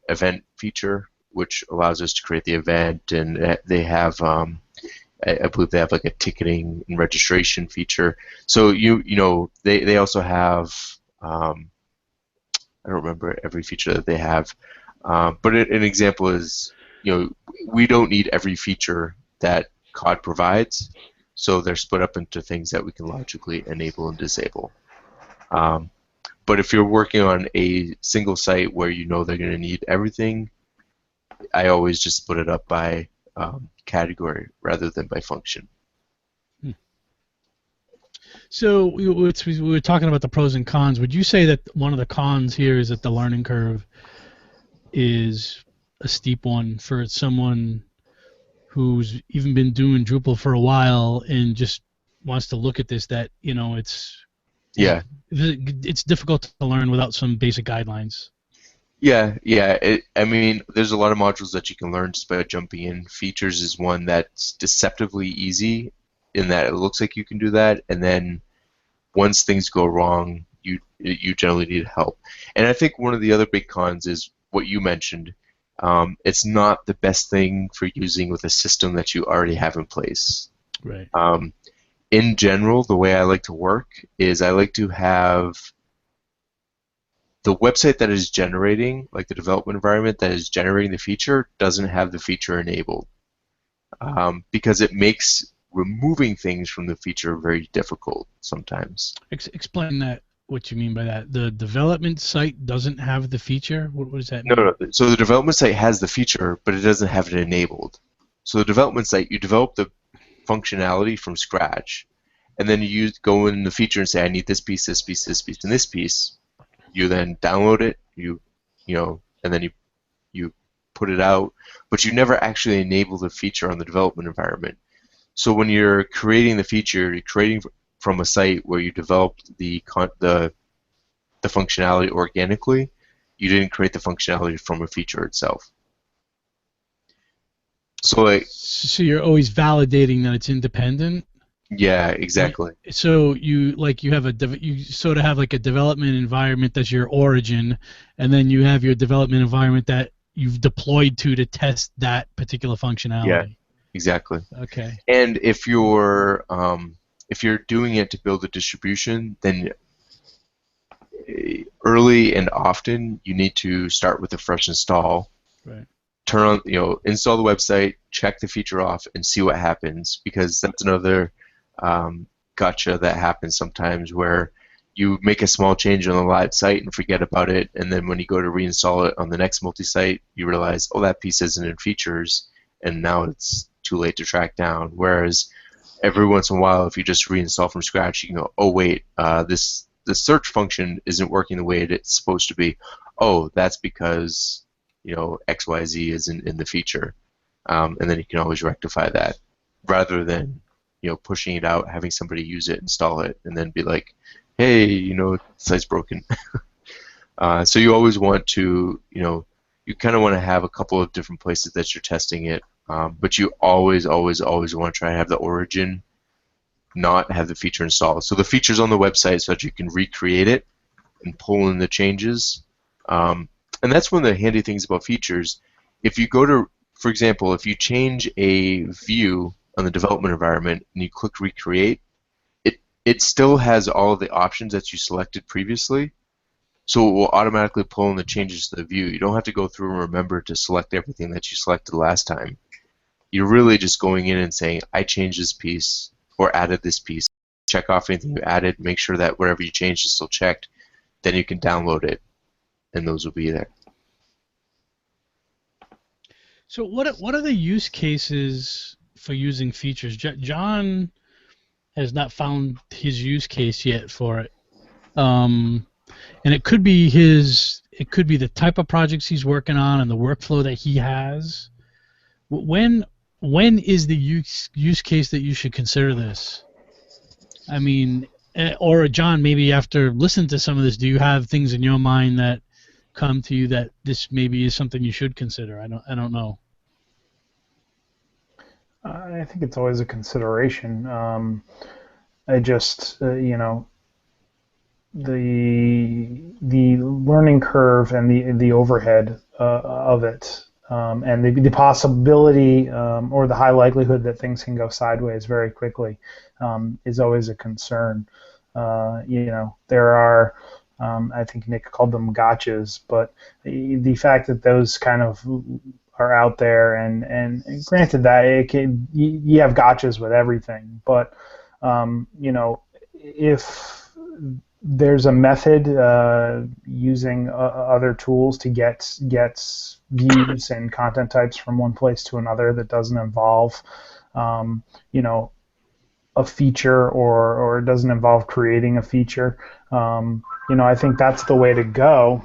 event feature which allows us to create the event, and they have, I believe they have like a ticketing and registration feature. So they also have, I don't remember every feature that they have, but an example is, we don't need every feature that COD provides, so they're split up into things that we can logically enable and disable. But if you're working on a single site where they're going to need everything, I always just split it up by category rather than by function. So we were talking about the pros and cons. Would you say that one of the cons here is that the learning curve is a steep one for someone who's even been doing Drupal for a while and just wants to look at this, that it's difficult to learn without some basic guidelines? Yeah. There's a lot of modules that you can learn just by jumping in. Features is one that's deceptively easy in that it looks like you can do that, and then once things go wrong, you generally need help. And I think one of the other big cons is what you mentioned. It's not the best thing for using with a system that you already have in place. Right. In general, the way I like to work is I like to have the website that is generating, like the development environment that is generating the feature, doesn't have the feature enabled, because it makes removing things from the feature very difficult sometimes. Explain that. What you mean by that? The development site doesn't have the feature. What does that No, mean? no. So the development site has the feature, but it doesn't have it enabled. So the development site, you develop the functionality from scratch, and then you go in the feature and say, I need this piece, this piece, this piece, and this piece. You then download it, and then you put it out, but you never actually enable the feature on the development environment. So when you're creating the feature, you're creating from a site where you developed the functionality organically. You didn't create the functionality from a feature itself. So you're always validating that it's independent. Yeah, exactly. So you you sort of have like a development environment that's your origin, and then you have your development environment that you've deployed to test that particular functionality. Yeah, exactly. Okay. And if you're doing it to build a distribution, then early and often you need to start with a fresh install. Right. Turn on, install the website, check the feature off, and see what happens, because that's another gotcha that happens sometimes, where you make a small change on the live site and forget about it, and then when you go to reinstall it on the next multi-site, you realize, oh, that piece isn't in features, and now it's too late to track down. Whereas every once in a while, if you just reinstall from scratch, you can go, oh wait, the search function isn't working the way it's supposed to be. Oh, that's because XYZ isn't in the feature, and then you can always rectify that, rather than pushing it out, having somebody use it, install it, and then be like, hey, the site's broken. So you always want to, you kind of want to have a couple of different places that you're testing it, but you always want to try to have the origin not have the feature installed. So the feature's on the website so that you can recreate it and pull in the changes. And that's one of the handy things about features. If you go to, for example, if you change a view on the development environment and you click recreate, it still has all of the options that you selected previously. So it will automatically pull in the changes to the view. You don't have to go through and remember to select everything that you selected last time. You're really just going in and saying, I changed this piece or added this piece. Check off anything you added, make sure that whatever you changed is still checked. Then you can download it, and those will be there. So what are the use cases for using features? John has not found his use case yet for it, and it could be the type of projects he's working on and the workflow that he has. When is the use case that you should consider this? I mean, or John, maybe after listening to some of this, do you have things in your mind that come to you that this maybe is something you should consider? I don't know. I think it's always a consideration. I just, the learning curve and the overhead of it, and the possibility or the high likelihood that things can go sideways very quickly is always a concern. There are, I think Nick called them gotchas, but the fact that those kind of are out there, and granted that you have gotchas with everything, but if there's a method using other tools to get views and content types from one place to another that doesn't involve a feature or it doesn't involve creating a feature, I think that's the way to go.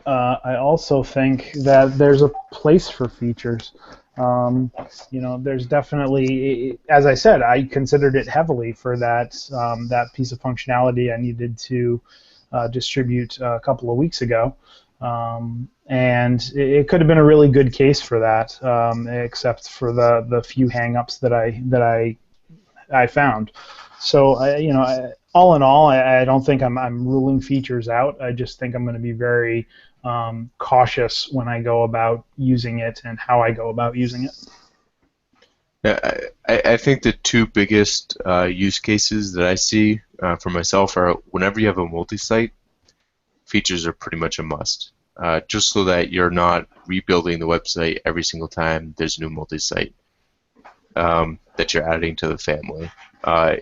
I also think that there's a place for features. There's definitely, as I said, I considered it heavily for that piece of functionality I needed to distribute a couple of weeks ago, and it could have been a really good case for that, except for the few hang-ups that I found. So all in all, I don't think I'm ruling features out. I just think I'm going to be very cautious when I go about using it and how I go about using it. Yeah, I think the two biggest use cases that I see for myself are whenever you have a multi-site, features are pretty much a must. Just so that you're not rebuilding the website every single time there's a new multi-site. that you're adding to the family.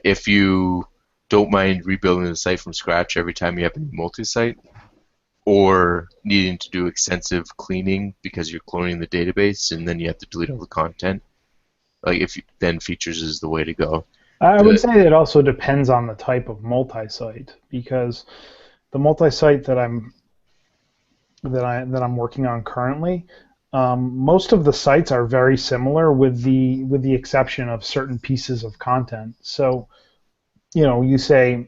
If you don't mind rebuilding the site from scratch every time you have a new multi-site, or needing to do extensive cleaning because you're cloning the database and then you have to delete all the content, then features is the way to go. I would say it also depends on the type of multi-site, because the multi-site that I'm working on currently, most of the sites are very similar with the exception of certain pieces of content. So, you say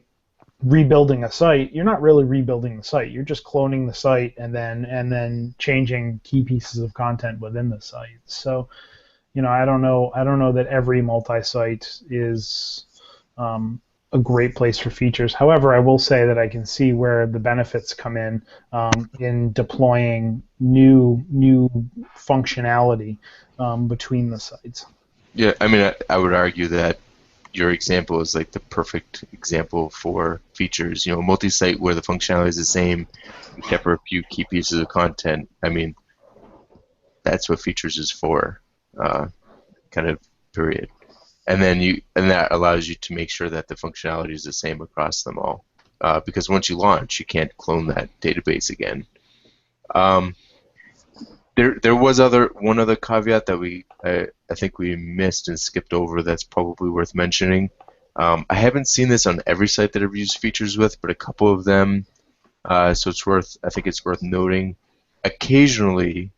rebuilding a site, you're not really rebuilding the site. You're just cloning the site and then changing key pieces of content within the site. So, I don't know that every multi-site is a great place for features. However, I will say that I can see where the benefits come in deploying new functionality between the sites. Yeah, I mean, I would argue that your example is like the perfect example for features. A multi-site where the functionality is the same, except for a few key pieces of content. I mean, that's what features is for, kind of period. And then that allows you to make sure that the functionality is the same across them all. Because once you launch, you can't clone that database again. There was one other caveat that I think we missed and skipped over that's probably worth mentioning. I haven't seen this on every site that I've used features with, but a couple of them. So I think it's worth noting. Occasionally,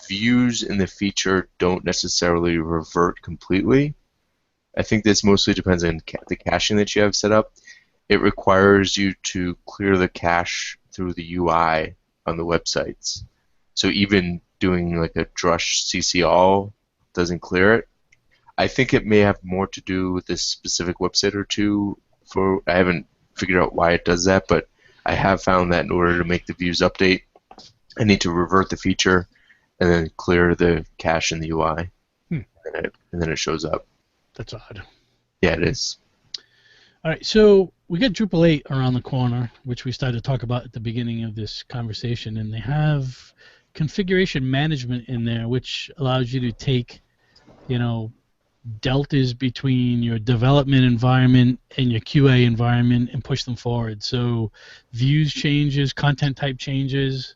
views in the feature don't necessarily revert completely. I think this mostly depends on the caching that you have set up. It requires you to clear the cache through the UI on the websites. So even doing like a drush CC all doesn't clear it. I think it may have more to do with this specific website or two. I haven't figured out why it does that, but I have found that in order to make the views update, I need to revert the feature and then clear the cache in the UI, and then it shows up. That's odd. Yeah, it is. All right, so we got Drupal 8 around the corner, which we started to talk about at the beginning of this conversation, and they have configuration management in there, which allows you to take, deltas between your development environment and your QA environment and push them forward. So views changes, content type changes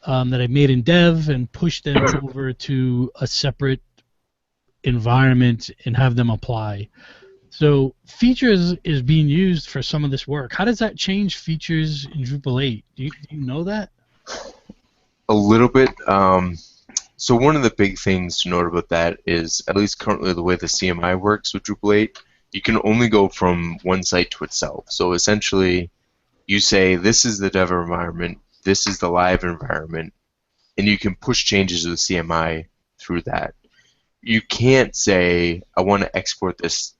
that I made in dev and push them over to a separate environment and have them apply. So features is being used for some of this work. How does that change features in Drupal 8? Do you know that? A little bit. So one of the big things to note about that is, at least currently the way the CMI works with Drupal 8, you can only go from one site to itself. So essentially, you say, this is the dev environment, this is the live environment, and you can push changes to the CMI through that. You can't say, I want to export this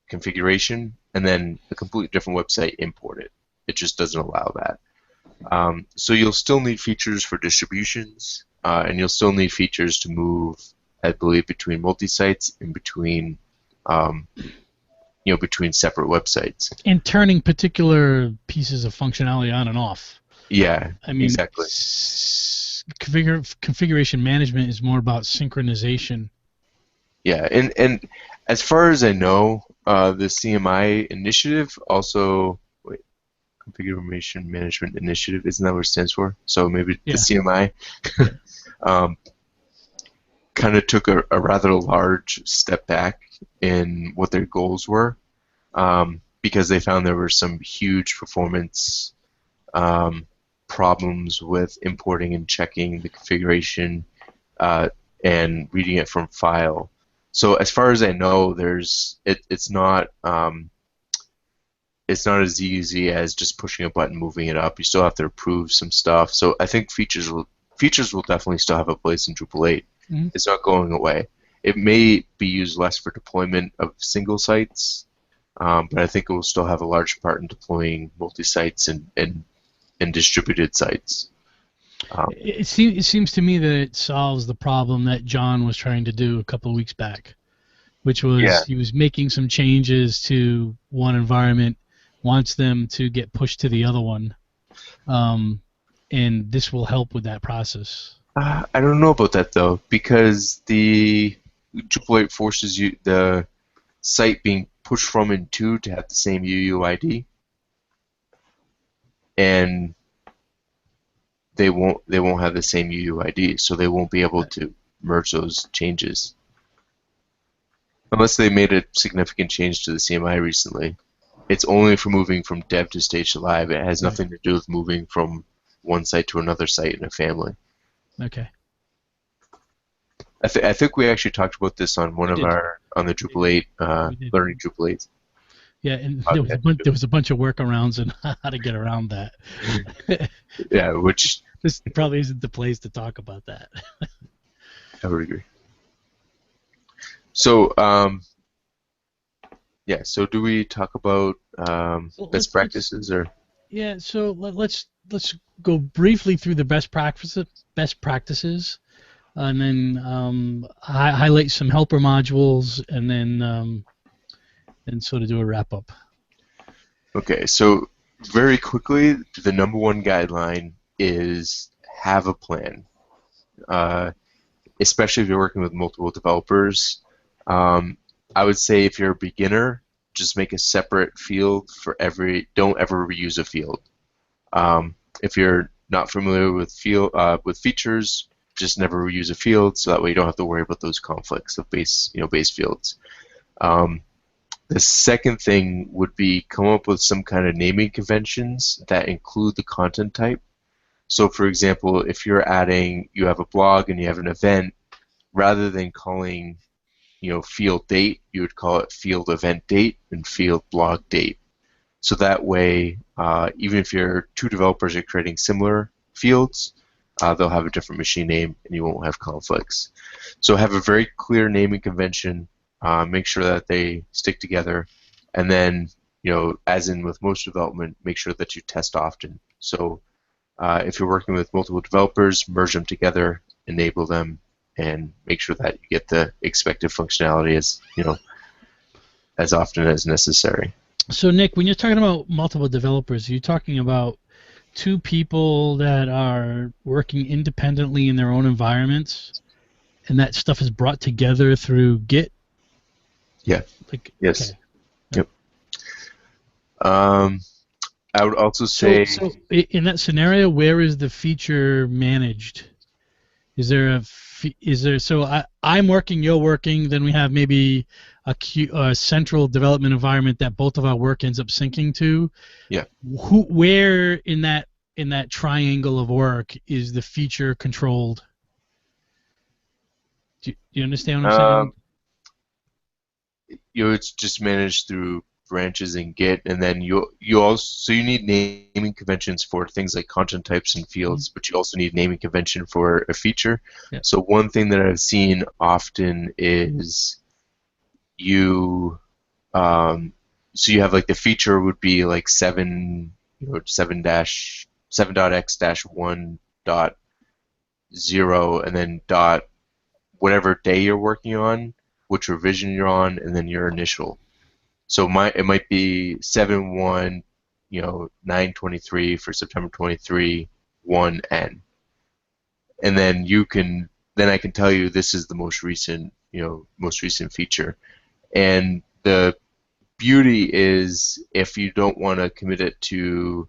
configuration and then a completely different website import it. It just doesn't allow that. So you'll still need features for distributions, and you'll still need features to move, I believe, between multi-sites and between separate websites. And turning particular pieces of functionality on and off. Yeah, I mean, exactly. Configuration management is more about synchronization. Yeah, and as far as I know, the CMI initiative also, Configuration Management Initiative, isn't that what it stands for? So maybe the CMI kind of took a rather large step back in what their goals were, because they found there were some huge performance problems with importing and checking the configuration and reading it from file. So as far as I know, it's not as easy as just pushing a button, moving it up. You still have to approve some stuff. So I think features will definitely still have a place in Drupal 8. Mm-hmm. It's not going away. It may be used less for deployment of single sites, but I think it will still have a large part in deploying multi-sites and distributed sites. It seems to me that it solves the problem that John was trying to do a couple of weeks back, which was he was making some changes to one environment, wants them to get pushed to the other one, and this will help with that process. I don't know about that though, because the Drupal 8 forces the site being pushed from and to have the same UUID, and they won't have the same UUID, so they won't be able to merge those changes unless they made a significant change to the CMI recently. It's only for moving from dev to stage to live. It has nothing to do with moving from one site to another site in a family. Okay. I think we actually talked about this on on the Drupal 8 learning Drupal 8. Yeah, and there was a bunch of workarounds and how to get around that. Yeah, which this probably isn't the place to talk about that. I would agree. So so do we talk about best practices or? Yeah, so let's go briefly through the best practices, and then highlight some helper modules, and then sort of do a wrap up. Okay, so very quickly, the number one guideline is have a plan, especially if you're working with multiple developers. I would say if you're a beginner, just make a separate field for every. Don't ever reuse a field. If you're not familiar with features, just never reuse a field, so that way you don't have to worry about those conflicts of base fields. The second thing would be come up with some kind of naming conventions that include the content type. So, for example, if you have a blog and you have an event, rather than calling field date, you would call it field event date and field blog date. So that way, even if your two developers are creating similar fields, they'll have a different machine name and you won't have conflicts. So have a very clear naming convention. Make sure that they stick together, and then as in with most development, make sure that you test often. So if you're working with multiple developers, merge them together, enable them, and make sure that you get the expected functionality as often as necessary. So Nick, when you're talking about multiple developers, are you talking about two people that are working independently in their own environments, and that stuff is brought together through Git? Yeah. Yes. Okay. Yep. I would also say. So in that scenario, where is the feature managed? Is there I'm working, you're working, then we have maybe a central development environment that both of our work ends up syncing to. Yeah. Where in that triangle of work is the feature controlled? Do you understand what I'm saying? It's just managed through branches in Git, and then you need naming conventions for things like content types and fields, but you also need naming convention for a feature. Yeah. So one thing that I've seen often is you have like the feature would be like 7.x-1.0 and then dot whatever day you're working on, which revision you're on, and then your initial. So it might be 7/1, 9/23 for September 23, 1N, and then I can tell you this is the most recent feature. And the beauty is if you don't want to commit it to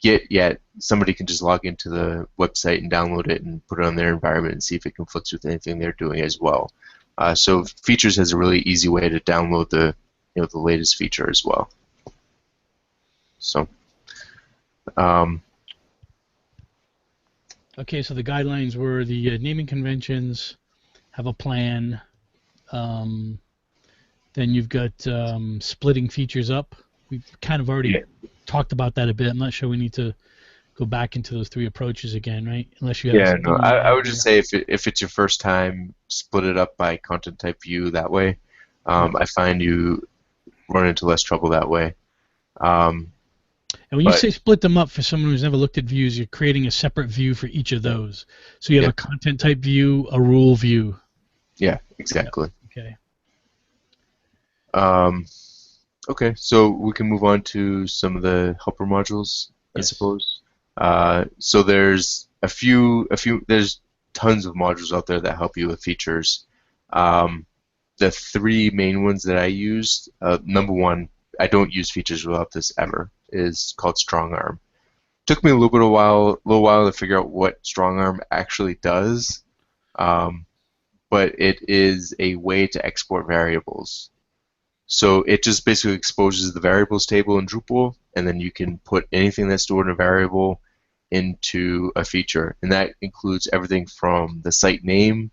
Git yet, somebody can just log into the website and download it and put it on their environment and see if it conflicts with anything they're doing as well. So Features has a really easy way to download the latest feature as well. So. Okay, so the guidelines were the naming conventions, have a plan. Then you've got splitting features up. We've kind of already talked about that a bit. I'm not sure we need to go back into those three approaches again, right? Unless you have. I would just say if it's your first time, split it up by content type view that way. I find you run into less trouble that way. And when you say split them up, for someone who's never looked at views, you're creating a separate view for each of those. So you have a content type view, a rule view. Yeah, exactly. Yeah. Okay. Okay, so we can move on to some of the helper modules, I suppose. So there's there's tons of modules out there that help you with features. The three main ones that I used, number one, I don't use features without this ever, is called Strong Arm. Took me a little while to figure out what Strong Arm actually does, but it is a way to export variables. So it just basically exposes the variables table in Drupal, and then you can put anything that's stored in a variable into a feature, and that includes everything from the site name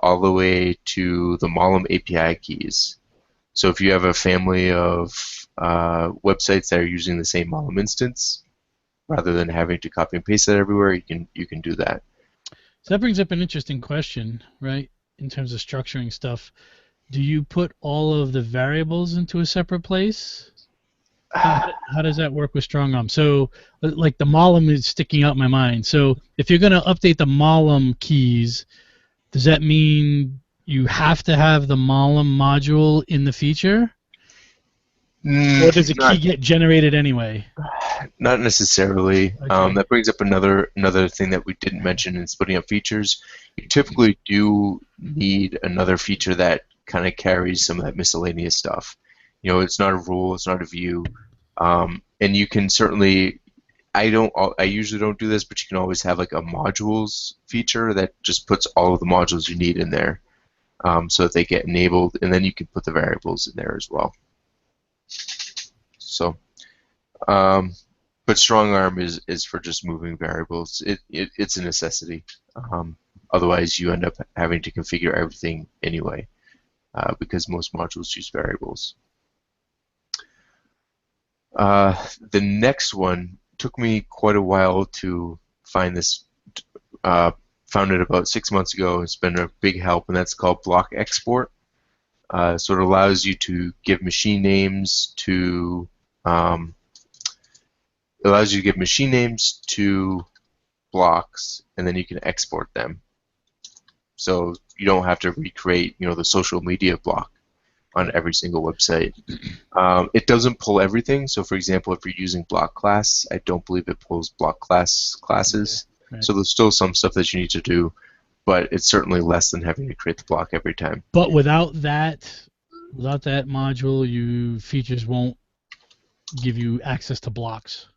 all the way to the Mollum API keys. So if you have a family of websites that are using the same Mollum instance, rather than having to copy and paste that everywhere, you can do that. So that brings up an interesting question, right? In terms of structuring stuff, do you put all of the variables into a separate place? How does that work with Strong Arm? So, like the Mollum is sticking out in my mind. So, if you're going to update the Mollum keys, does that mean you have to have the Mollum module in the feature? Or does a key get generated anyway? Not necessarily. Okay. That brings up another thing that we didn't mention in splitting up features. You typically do need another feature that kind of carries some of that miscellaneous stuff. You know, it's not a rule, it's not a view, and you can certainly. I usually don't do this, but you can always have like a modules feature that just puts all of the modules you need in there, so that they get enabled, and then you can put the variables in there as well. So. But Strong Arm is for just moving variables. It's a necessity. Otherwise, you end up having to configure everything anyway, because most modules use variables. The next one took me quite a while to find this. Found it about 6 months ago. It's been a big help, and that's called block export. So it allows you to give machine names to blocks, and then you can export them. So you don't have to recreate, the social media block on every single website. It doesn't pull everything. So, for example, if you're using block class, I don't believe it pulls block classes. Okay. Right. So there's still some stuff that you need to do, but it's certainly less than having to create the block every time. But without that module, features won't give you access to blocks.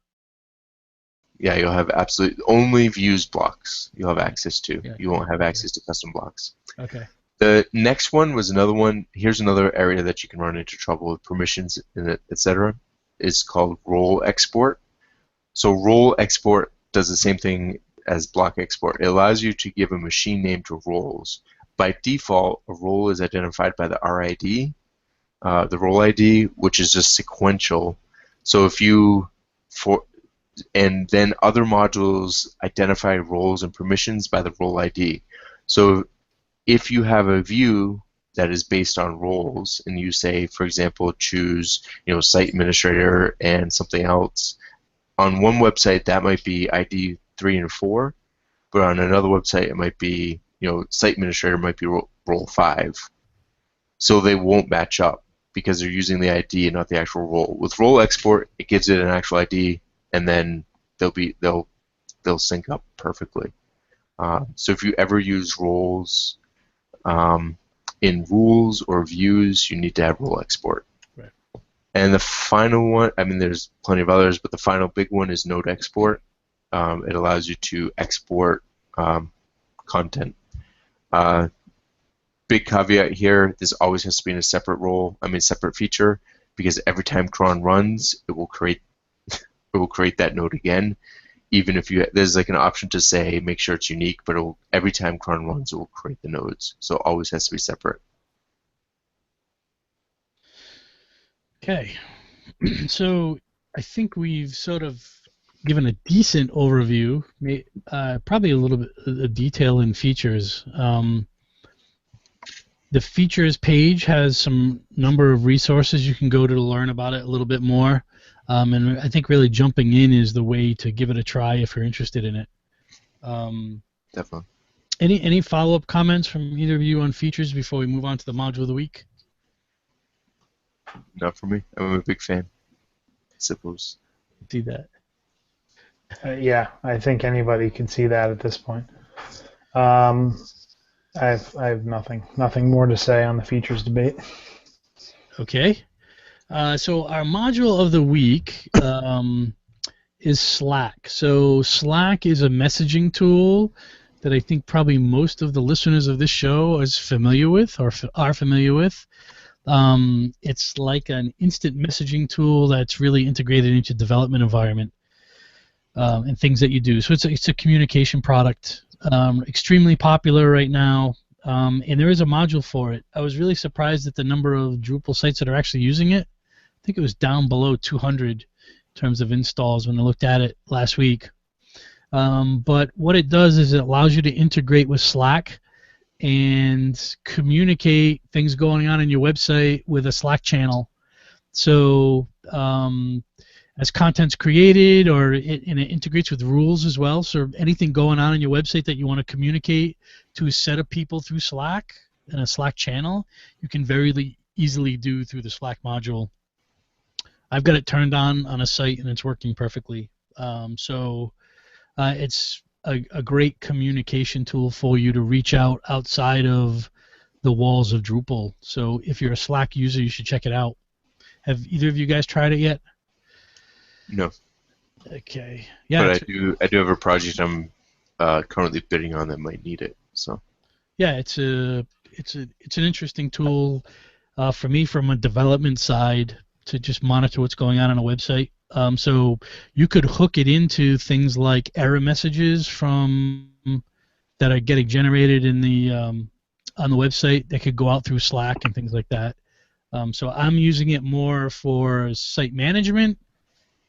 Yeah, you'll have absolutely only views blocks you'll have access to. Yeah. You won't have access to custom blocks. Okay. The next one was another one. Here's another area that you can run into trouble with permissions, etc. It's called role export. So role export does the same thing as block export. It allows you to give a machine name to roles. By default, a role is identified by the RID, the role ID, which is just sequential. So and then other modules identify roles and permissions by the role ID. So if you have a view that is based on roles, and you say, for example, choose site administrator and something else, on one website that might be ID 3 and 4, but on another website it might be site administrator might be role 5. So they won't match up because they're using the ID and not the actual role. With role export, it gives it an actual ID, and then they'll sync up perfectly. So if you ever use roles in rules or views, you need to have role export. Right. And the final one, there's plenty of others, but the final big one is node export. It allows you to export content. Big caveat here: this always has to be in a separate separate feature, because every time cron runs, it will create that node again. Even if there's like an option to say make sure it's unique, but every time cron runs, it will create the nodes. So it always has to be separate. Okay. So I think we've sort of given a decent overview, probably a little bit of detail in features. The features page has some number of resources you can go to learn about it a little bit more. And I think really jumping in is the way to give it a try if you're interested in it. Definitely. Any follow-up comments from either of you on features before we move on to the module of the week? Not for me. I'm a big fan, I suppose. See that. Yeah, I think anybody can see that at this point. I have nothing more to say on the features debate. Okay. So our module of the week is Slack. So Slack is a messaging tool that I think probably most of the listeners of this show is familiar with or are familiar with. It's like an instant messaging tool that's really integrated into development environment and things that you do. So it's a communication product, extremely popular right now, and there is a module for it. I was really surprised at the number of Drupal sites that are actually using it. I think it was down below 200 in terms of installs when I looked at it last week. But what it does is it allows you to integrate with Slack and communicate things going on in your website with a Slack channel. So as content's created, and it integrates with rules as well. So anything going on in your website that you want to communicate to a set of people through Slack in a Slack channel, you can very easily do through the Slack module. I've got it turned on a site and it's working perfectly. It's a great communication tool for you to reach out outside of the walls of Drupal. So if you're a Slack user, you should check it out. Have either of you guys tried it yet? No. Okay. Yeah. But I do have a project I'm currently bidding on that might need it. So. Yeah, it's an interesting tool for me from a development side to just monitor what's going on a website. So you could hook it into things like error messages that are getting generated in the on the website that could go out through Slack and things like that. So I'm using it more for site management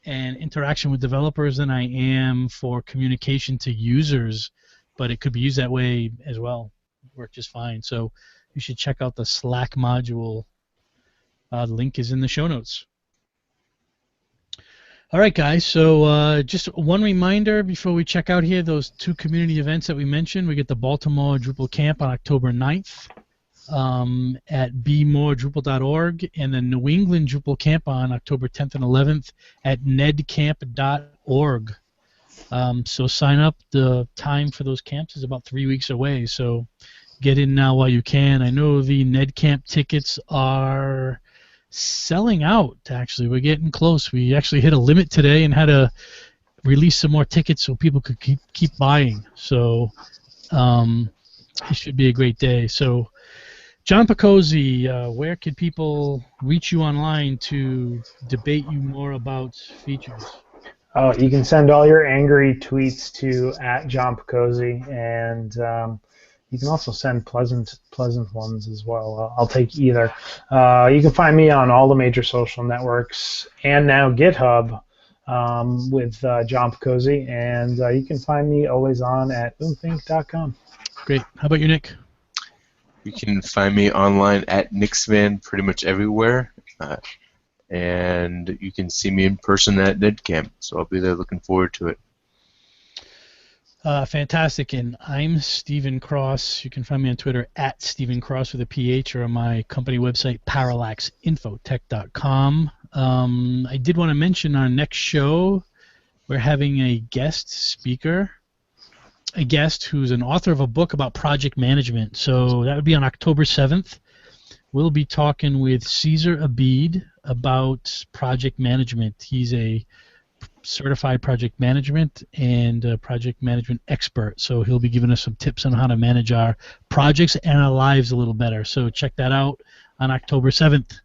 and interaction with developers than I am for communication to users, but it could be used that way as well. Work just fine. So you should check out the Slack module. The link is in the show notes. All right, guys, so just one reminder before we check out here, those two community events that we mentioned. We get the Baltimore Drupal Camp on October 9th at bemoredrupal.org, and the New England Drupal Camp on October 10th and 11th at nedcamp.org. So sign up. The time for those camps is about 3 weeks away, so get in now while you can. I know the NedCamp tickets are selling out, actually. We're getting close. We actually hit a limit today and had to release some more tickets so people could keep buying. So it should be a great day. So John Picozzi, where can people reach you online to debate you more about features? Oh, you can send all your angry tweets to @JohnPicozzi, and you can also send pleasant ones as well. I'll take either. You can find me on all the major social networks and now GitHub with John Picozzi, and you can find me always on at boomthink.com. Great. How about you, Nick? You can find me online at Nixman pretty much everywhere, and you can see me in person at NedCamp, so I'll be there looking forward to it. Fantastic, and I'm Stephen Cross. You can find me on Twitter at Stephen Cross with a PH, or on my company website, parallaxinfotech.com. I did want to mention our next show, we're having a guest speaker, a guest who's an author of a book about project management. So that would be on October 7th. We'll be talking with Caesar Abid about project management. He's a certified project management and project management expert, so he'll be giving us some tips on how to manage our projects and our lives a little better. So check that out on October 7th.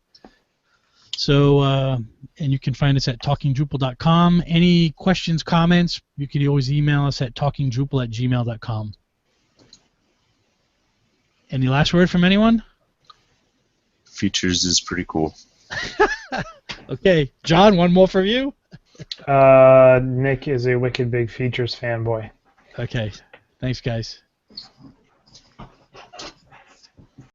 So and you can find us at talkingdrupal.com. Any questions, comments, you can always email us at talkingdrupal@gmail.com. Any last word from anyone? Features is pretty cool. Okay, John, one more from you. Nick is a wicked big features fanboy. Okay, thanks, guys.